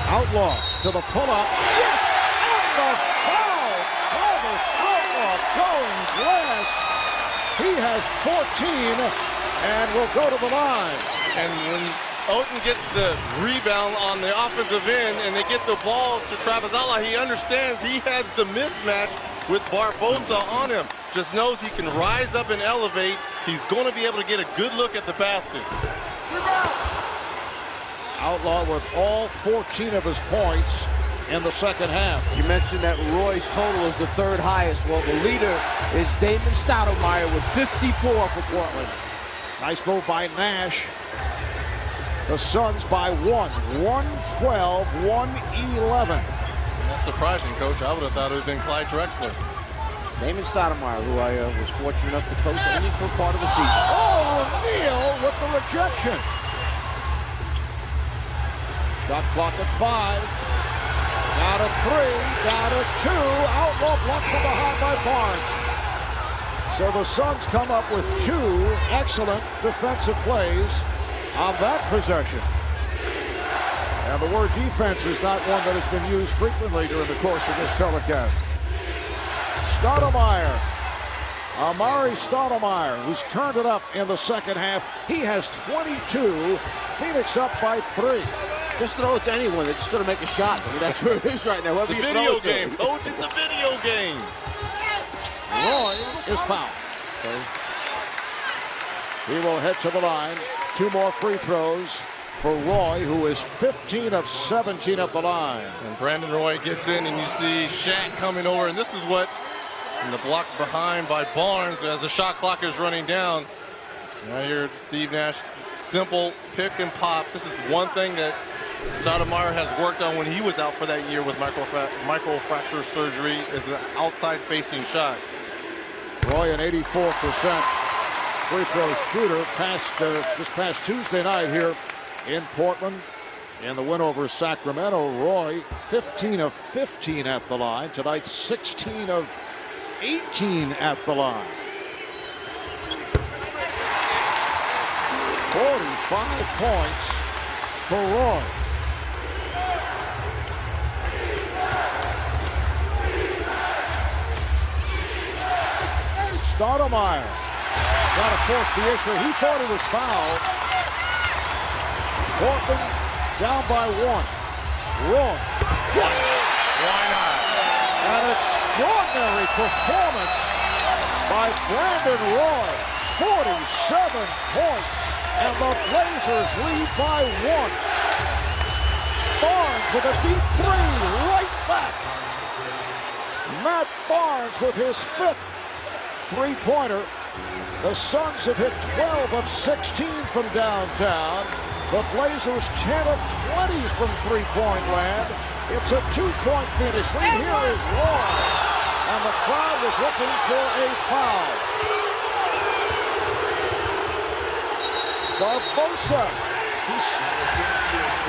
Outlaw to the pull-up. Yes! And the foul! Travis Outlaw going glass. He has 14 and will go to the line. And when Oden gets the rebound on the offensive end and they get the ball to Travis Outlaw, he understands he has the mismatch with Barbosa on him. Just knows he can rise up and elevate. He's going to be able to get a good look at the basket. Outlaw with all 14 of his points in the second half. You mentioned that Roy's total is the 3rd highest. Well, the leader is Damon Stoudemire with 54 for Portland. Nice move by Nash. The Suns by 1. 112, 111. That's surprising, Coach. I would have thought it would have been Clyde Drexler. Damon Stoudemire, who I was fortunate enough to coach only for part of the season. Oh, O'Neal with the rejection. Shot clock at 5. Down to 3, down to 2. Outlaw blocked from behind by Barnes. So the Suns come up with 2 excellent defensive plays on that possession. And the word defense is not one that has been used frequently during the course of this telecast. Stoudemire, Amari Stoudemire, who's turned it up in the second half. He has 22. Phoenix up by 3. Just throw it to anyone. It's going to make a shot. I mean, that's where it is right now. It's a video game, Coach. It's a video game. Roy is fouled. Okay. He will head to the line. 2 more free throws for Roy, who is 15 of 17 at the line. And Brandon Roy gets in, and you see Shaq coming over, and this is what, in the block behind by Barnes as the shot clock is running down. Now here, Steve Nash, simple pick and pop. This is one thing that Stoudemire has worked on when he was out for that year with microfracture surgery, is an outside-facing shot. Roy, an 84% free throw shooter, this past Tuesday night here in Portland in the win over Sacramento. Roy, 15 of 15 at the line. Tonight, 16 of 18 at the line. 45 points for Roy. Stoudemire got to force the issue. He thought he was fouled. Portland down by 1. Roy. Yes. Why not? An extraordinary performance by Brandon Roy. 47 points. And the Blazers lead by 1. Barnes with a deep 3 right back. Matt Barnes with his 5th three-pointer. The Suns have hit 12 of 16 from downtown. The Blazers 10 of 20 from three-point land. It's a 2-point Phoenix lead. Here is Roy. And the crowd was looking for a foul. Barbosa.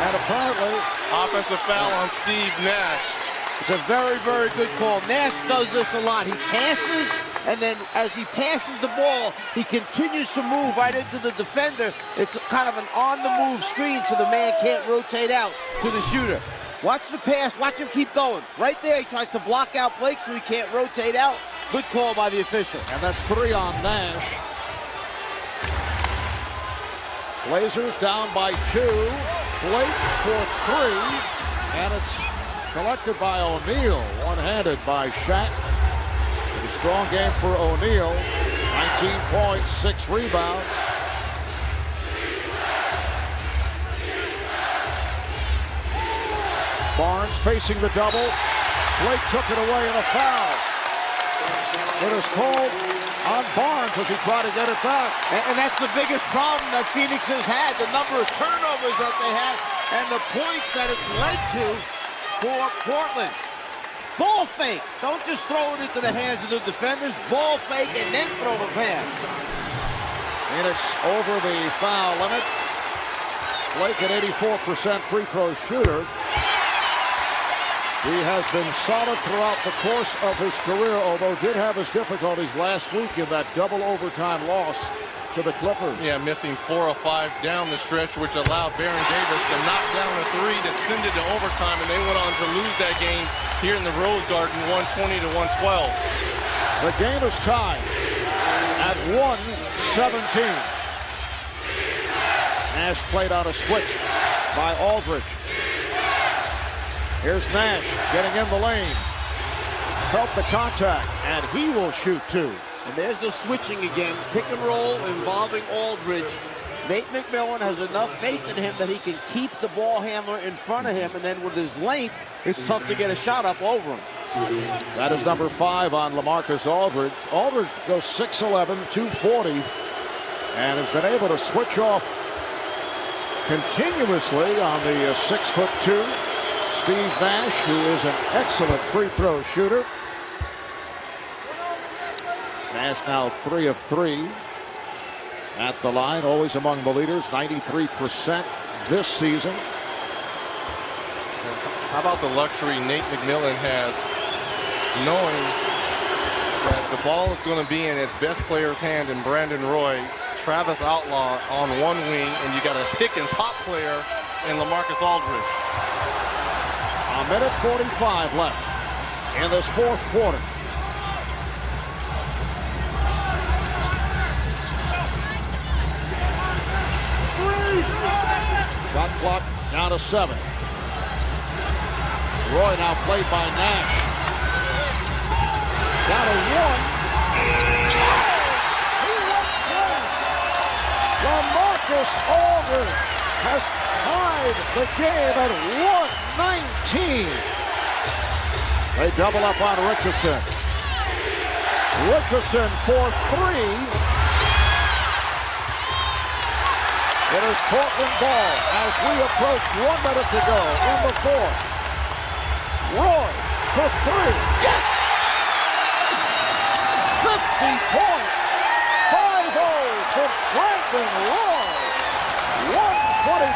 And apparently, offensive foul on Steve Nash. It's a very, very good call. Nash does this a lot. He passes, and then as he passes the ball, he continues to move right into the defender. It's kind of an on-the-move screen so the man can't rotate out to the shooter. Watch the pass. Watch him keep going. Right there, he tries to block out Blake so he can't rotate out. Good call by the official. And that's 3 on Nash. Blazers down by 2. Blake for 3. And it's collected by O'Neal. One-handed by Shaq. A strong game for O'Neal. 19 points, 6 rebounds. Barnes facing the double. Blake took it away and a foul. It is called on Barnes as he tried to get it back. And that's the biggest problem that Phoenix has had, the number of turnovers that they had and the points that it's led to for Portland. Ball fake. Don't just throw it into the hands of the defenders. Ball fake and then throw the pass. Phoenix over the foul limit. Blake an 84% free throw shooter. He has been solid throughout the course of his career, although did have his difficulties last week in that double overtime loss to the Clippers. Yeah, missing 4 or 5 down the stretch, which allowed Baron Davis to knock down a 3 to send it to overtime, and they went on to lose that game here in the Rose Garden, 120 to 112. The game is tied at 1-17. Nash played on a switch by Aldridge. Here's Nash getting in the lane. Felt the contact, and he will shoot 2. And there's the switching again. Pick and roll involving Aldridge. Nate McMillan has enough faith in him that he can keep the ball handler in front of him, and then with his length, it's tough to get a shot up over him. That is number 5 on LaMarcus Aldridge. Aldridge goes 6'11", 240, and has been able to switch off continuously on the 6'2". Steve Nash, who is an excellent free throw shooter. Nash now 3 of 3 at the line, always among the leaders, 93% this season. How about the luxury Nate McMillan has, knowing that the ball is going to be in its best player's hand in Brandon Roy, Travis Outlaw on one wing, and you got a pick and pop player in LaMarcus Aldridge. A minute 45 left in this fourth quarter. Shot clock down to 7. Roy now played by Nash. Down to 1. LaMarcus Aldridge has tied the game at 119. They double up on Richardson. Richardson for 3. It is Portland ball as we approach 1 minute to go in the fourth. Roy for 3. Yes! 50 points. 5-0 for Brandon Roy. 122-119.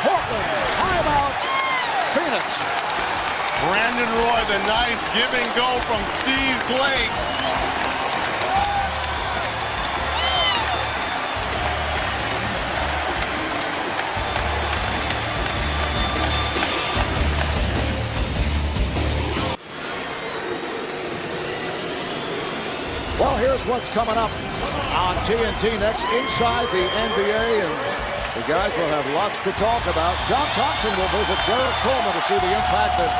Portland timeout. Phoenix. Brandon Roy, the nice give and go from Steve Blake. Well, here's what's coming up on TNT next inside the NBA, and the guys will have lots to talk about. John Thompson will visit Derek Coleman to see the impact that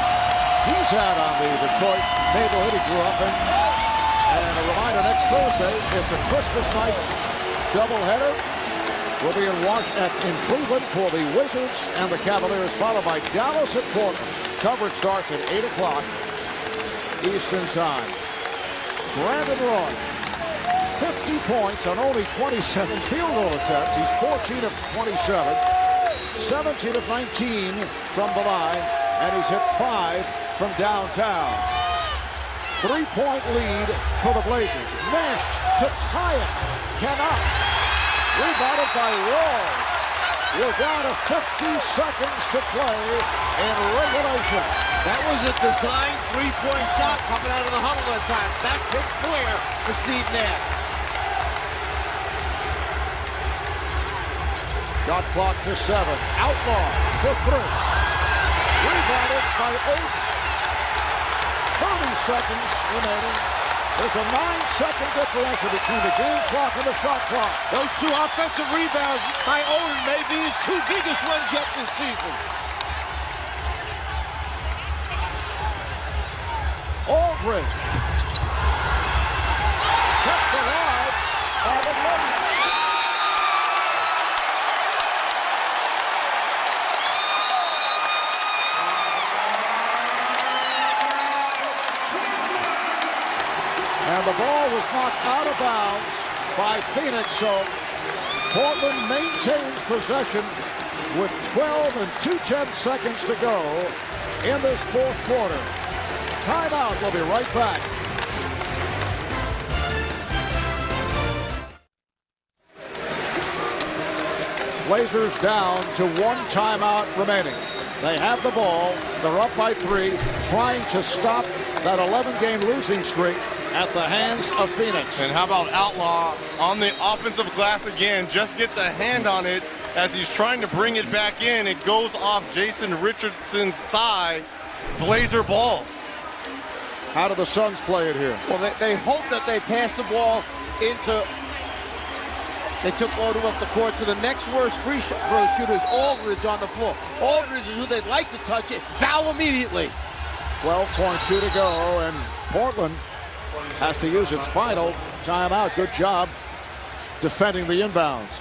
he's had on the Detroit neighborhood he grew up in. And a reminder, next Thursday, it's a Christmas night doubleheader. We'll be in Cleveland for the Wizards and the Cavaliers, followed by Dallas at Portland. Coverage starts at 8 o'clock Eastern Time. Brandon Roy, 50 points on only 27 field goal attempts. He's 14 of 27, 17 of 19 from the line, and he's hit 5 from downtown. 3-point lead for the Blazers. Nash to tie it. Cannot. Rebounded by Roy. We're down to 50 seconds to play in regulation. That was a designed 3-point shot coming out of the huddle that time. Back pick flare for Steve Nash. Shot clock to 7. Outlaw for 3. Rebounded by 8. 30 seconds remaining. There's a 9-second differential between the game clock and the shot clock. Those 2 offensive rebounds by Oden may be his 2 biggest ones yet this season. Aldridge. Kept alive by the Blazers. bounds by Phoenix. So Portland maintains possession with 12 and 2/10 seconds to go in this fourth quarter. Timeout. We'll be right back. Blazers down to 1 timeout remaining. They have the ball. They're up by 3, trying to stop that 11-game losing streak at the hands of Phoenix. And how about Outlaw on the offensive glass again? Just gets a hand on it as he's trying to bring it back in. It goes off Jason Richardson's thigh. Blazer ball. How do the Suns play it here? Well, they hope that they pass the ball into... They took Odom off the court, so the next worst free throw shooter is Aldridge on the floor. Aldridge is who they'd like to touch it. Foul immediately. 12.2 to go, and Portland has to use its final timeout. Good job defending the inbounds.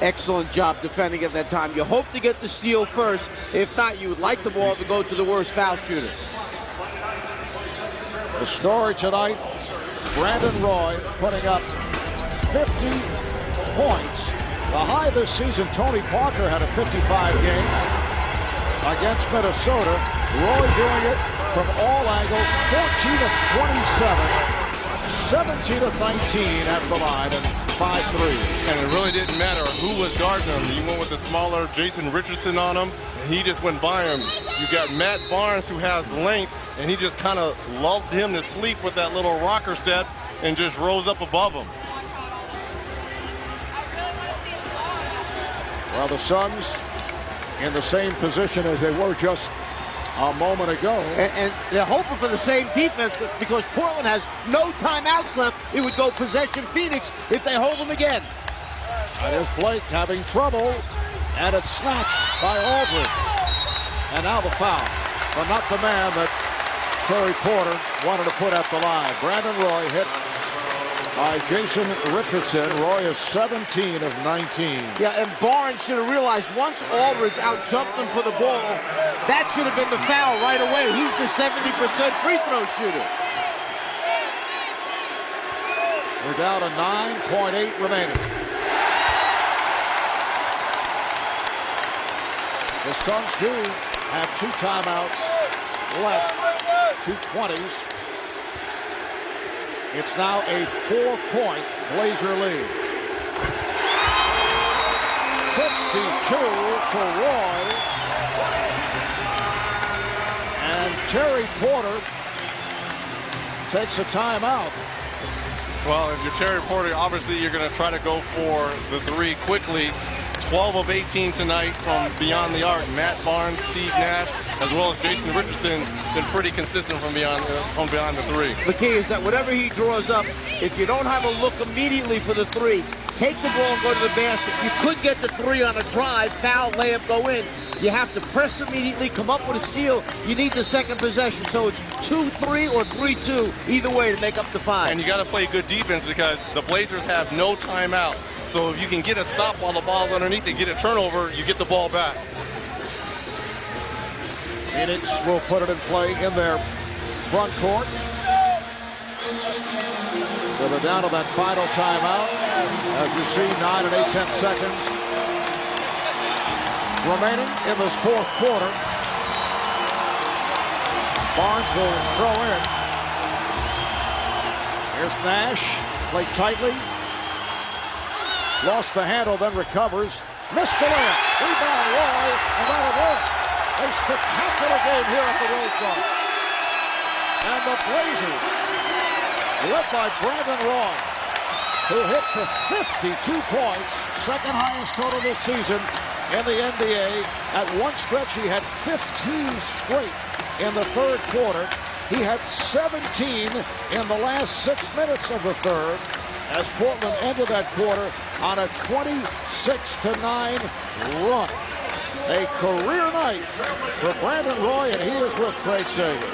Excellent job defending at that time. You hope to get the steal first. If not, you would like the ball to go to the worst foul shooter. The story tonight, Brandon Roy putting up 50 points. The high this season, Tony Parker had a 55 game against Minnesota. Roy doing it from all angles, 14 of 27, 17 of 19 at the line, and 5 threes. And it really didn't matter who was guarding him. You went with the smaller Jason Richardson on him, and he just went by him. You got Matt Barnes, who has length, and he just kind of lulled him to sleep with that little rocker step and just rose up above him. Well, the Suns in the same position as they were just a moment ago. And they're hoping for the same defense because Portland has no timeouts left. It would go possession Phoenix if they hold them again. That is Blake having trouble, and it's snatched by Aldridge. And now the foul, but not the man that Terry Porter wanted to put at the line. Brandon Roy hit by Jason Richardson. Roy is 17 of 19. Yeah, and Barnes should have realized once Aldridge out-jumped him for the ball, that should have been the foul right away. He's the 70% free throw shooter. We're down to 9.8 remaining. The Suns do have 2 timeouts left, 2:20s. It's now a 4-point Blazer lead. 52 for Roy. And Terry Porter takes a timeout. Well, if you're Terry Porter, obviously you're going to try to go for the 3 quickly. 12 of 18 tonight from beyond the arc. Matt Barnes, Steve Nash, as well as Jason Richardson, been pretty consistent from beyond the 3. The key is that whatever he draws up, if you don't have a look immediately for the 3, take the ball and go to the basket. You could get the 3 on a drive, foul, layup, go in. You have to press immediately, come up with a steal. You need the second possession, so it's 2-3 or 3-2, either way to make up the 5. And you got to play good defense because the Blazers have no timeouts. So if you can get a stop while the ball's underneath and get a turnover, you get the ball back. Phoenix will put it in play in their front court. So they're down to that final timeout. As you see, 9 and 8/10 seconds remaining in this fourth quarter. Barnes will throw in. Here's Nash, played tightly. Lost the handle, then recovers. Missed the layup. Rebound Roy, and that'll work. A spectacular game here at the Rose Garden. And the Blazers, led by Brandon Roy, who hit for 52 points, second highest total this season in the NBA. At one stretch, he had 15 straight in the third quarter. He had 17 in the last 6 minutes of the third, as Portland ended that quarter on a 26-9 run. A career night for Brandon Roy, and he is with Craig Sager.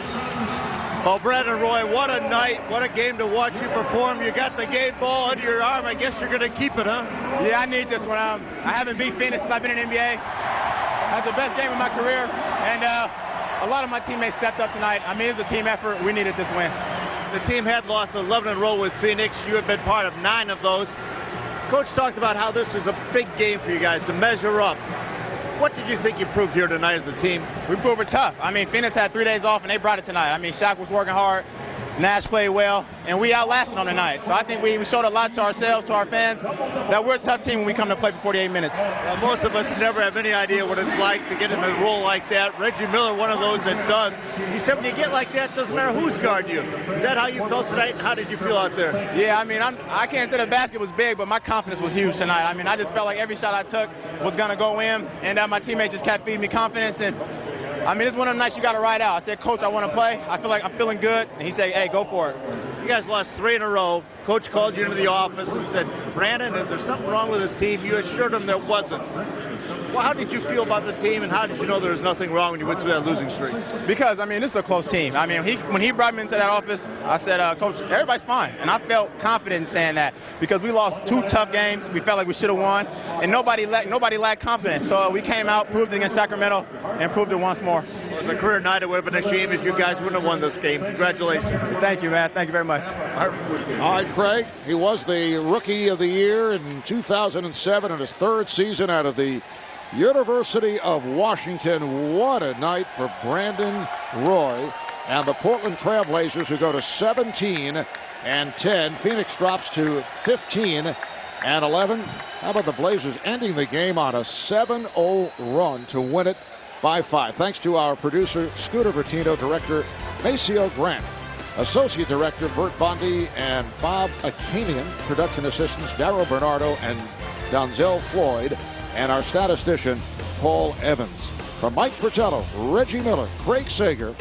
Oh, Brandon Roy, what a night. What a game to watch you perform. You got the game ball under your arm. I guess you're going to keep it, huh? Yeah, I need this one. I haven't beat Phoenix since I've been in the NBA. Had the best game of my career, and a lot of my teammates stepped up tonight. I mean, it's a team effort. We needed this win. the team had lost 11 in a row with Phoenix. You have been part of 9 of those. Coach talked about how this is a big game for you guys to measure up. What did you think you proved here tonight as a team? We proved it tough. I mean, Phoenix had 3 days off, and they brought it tonight. I mean, Shaq was working hard. Nash played well, and we outlasted them tonight. So I think we showed a lot to ourselves, to our fans, that we're a tough team when we come to play for 48 minutes. Well, most of us never have any idea what it's like to get in a role like that. Reggie Miller, one of those that does. He said when you get like that, it doesn't matter who's guarding you. Is that how you felt tonight, and how did you feel out there? Yeah, I mean, I can't say the basket was big, but my confidence was huge tonight. I mean, I just felt like every shot I took was going to go in, and my teammates just kept feeding me confidence. And I mean, it's one of the nights you got to ride out. I said, Coach, I want to play. I feel like I'm feeling good. And he said, hey, go for it. You guys lost 3 in a row. Coach called you into the office and said, Brandon, is there something wrong with this team? You assured him there wasn't. Well, how did you feel about the team, and how did you know there was nothing wrong when you went through that losing streak? Because, I mean, this is a close team. I mean, when he brought me into that office, I said, Coach, everybody's fine. And I felt confident in saying that because we lost 2 tough games. We felt like we should have won, and nobody lacked confidence. So we came out, proved it against Sacramento, and proved it once more. Well, it was a career night. It would have been a shame if you guys wouldn't have won this game. Congratulations. Thank you, man. Thank you very much. All right, Craig. He was the Rookie of the Year in 2007 in his 3rd season out of the University of Washington. What a night for Brandon Roy and the Portland Trailblazers, who go to 17-10. Phoenix drops to 15-11. How about the Blazers ending the game on a 7-0 run to win it by 5? Thanks to our producer, Scooter Bertino, director, Maceo Grant, associate director, Bert Bundy and Bob Akanian, production assistants, Darryl Bernardo and Donzel Floyd, and our statistician, Paul Evans. From Mike Fratello, Reggie Miller, Craig Sager,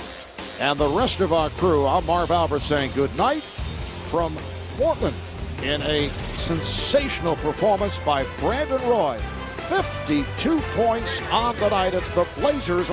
and the rest of our crew, I'm Marv Albert saying good night from Portland in a sensational performance by Brandon Roy. 52 points on the night. It's the Blazers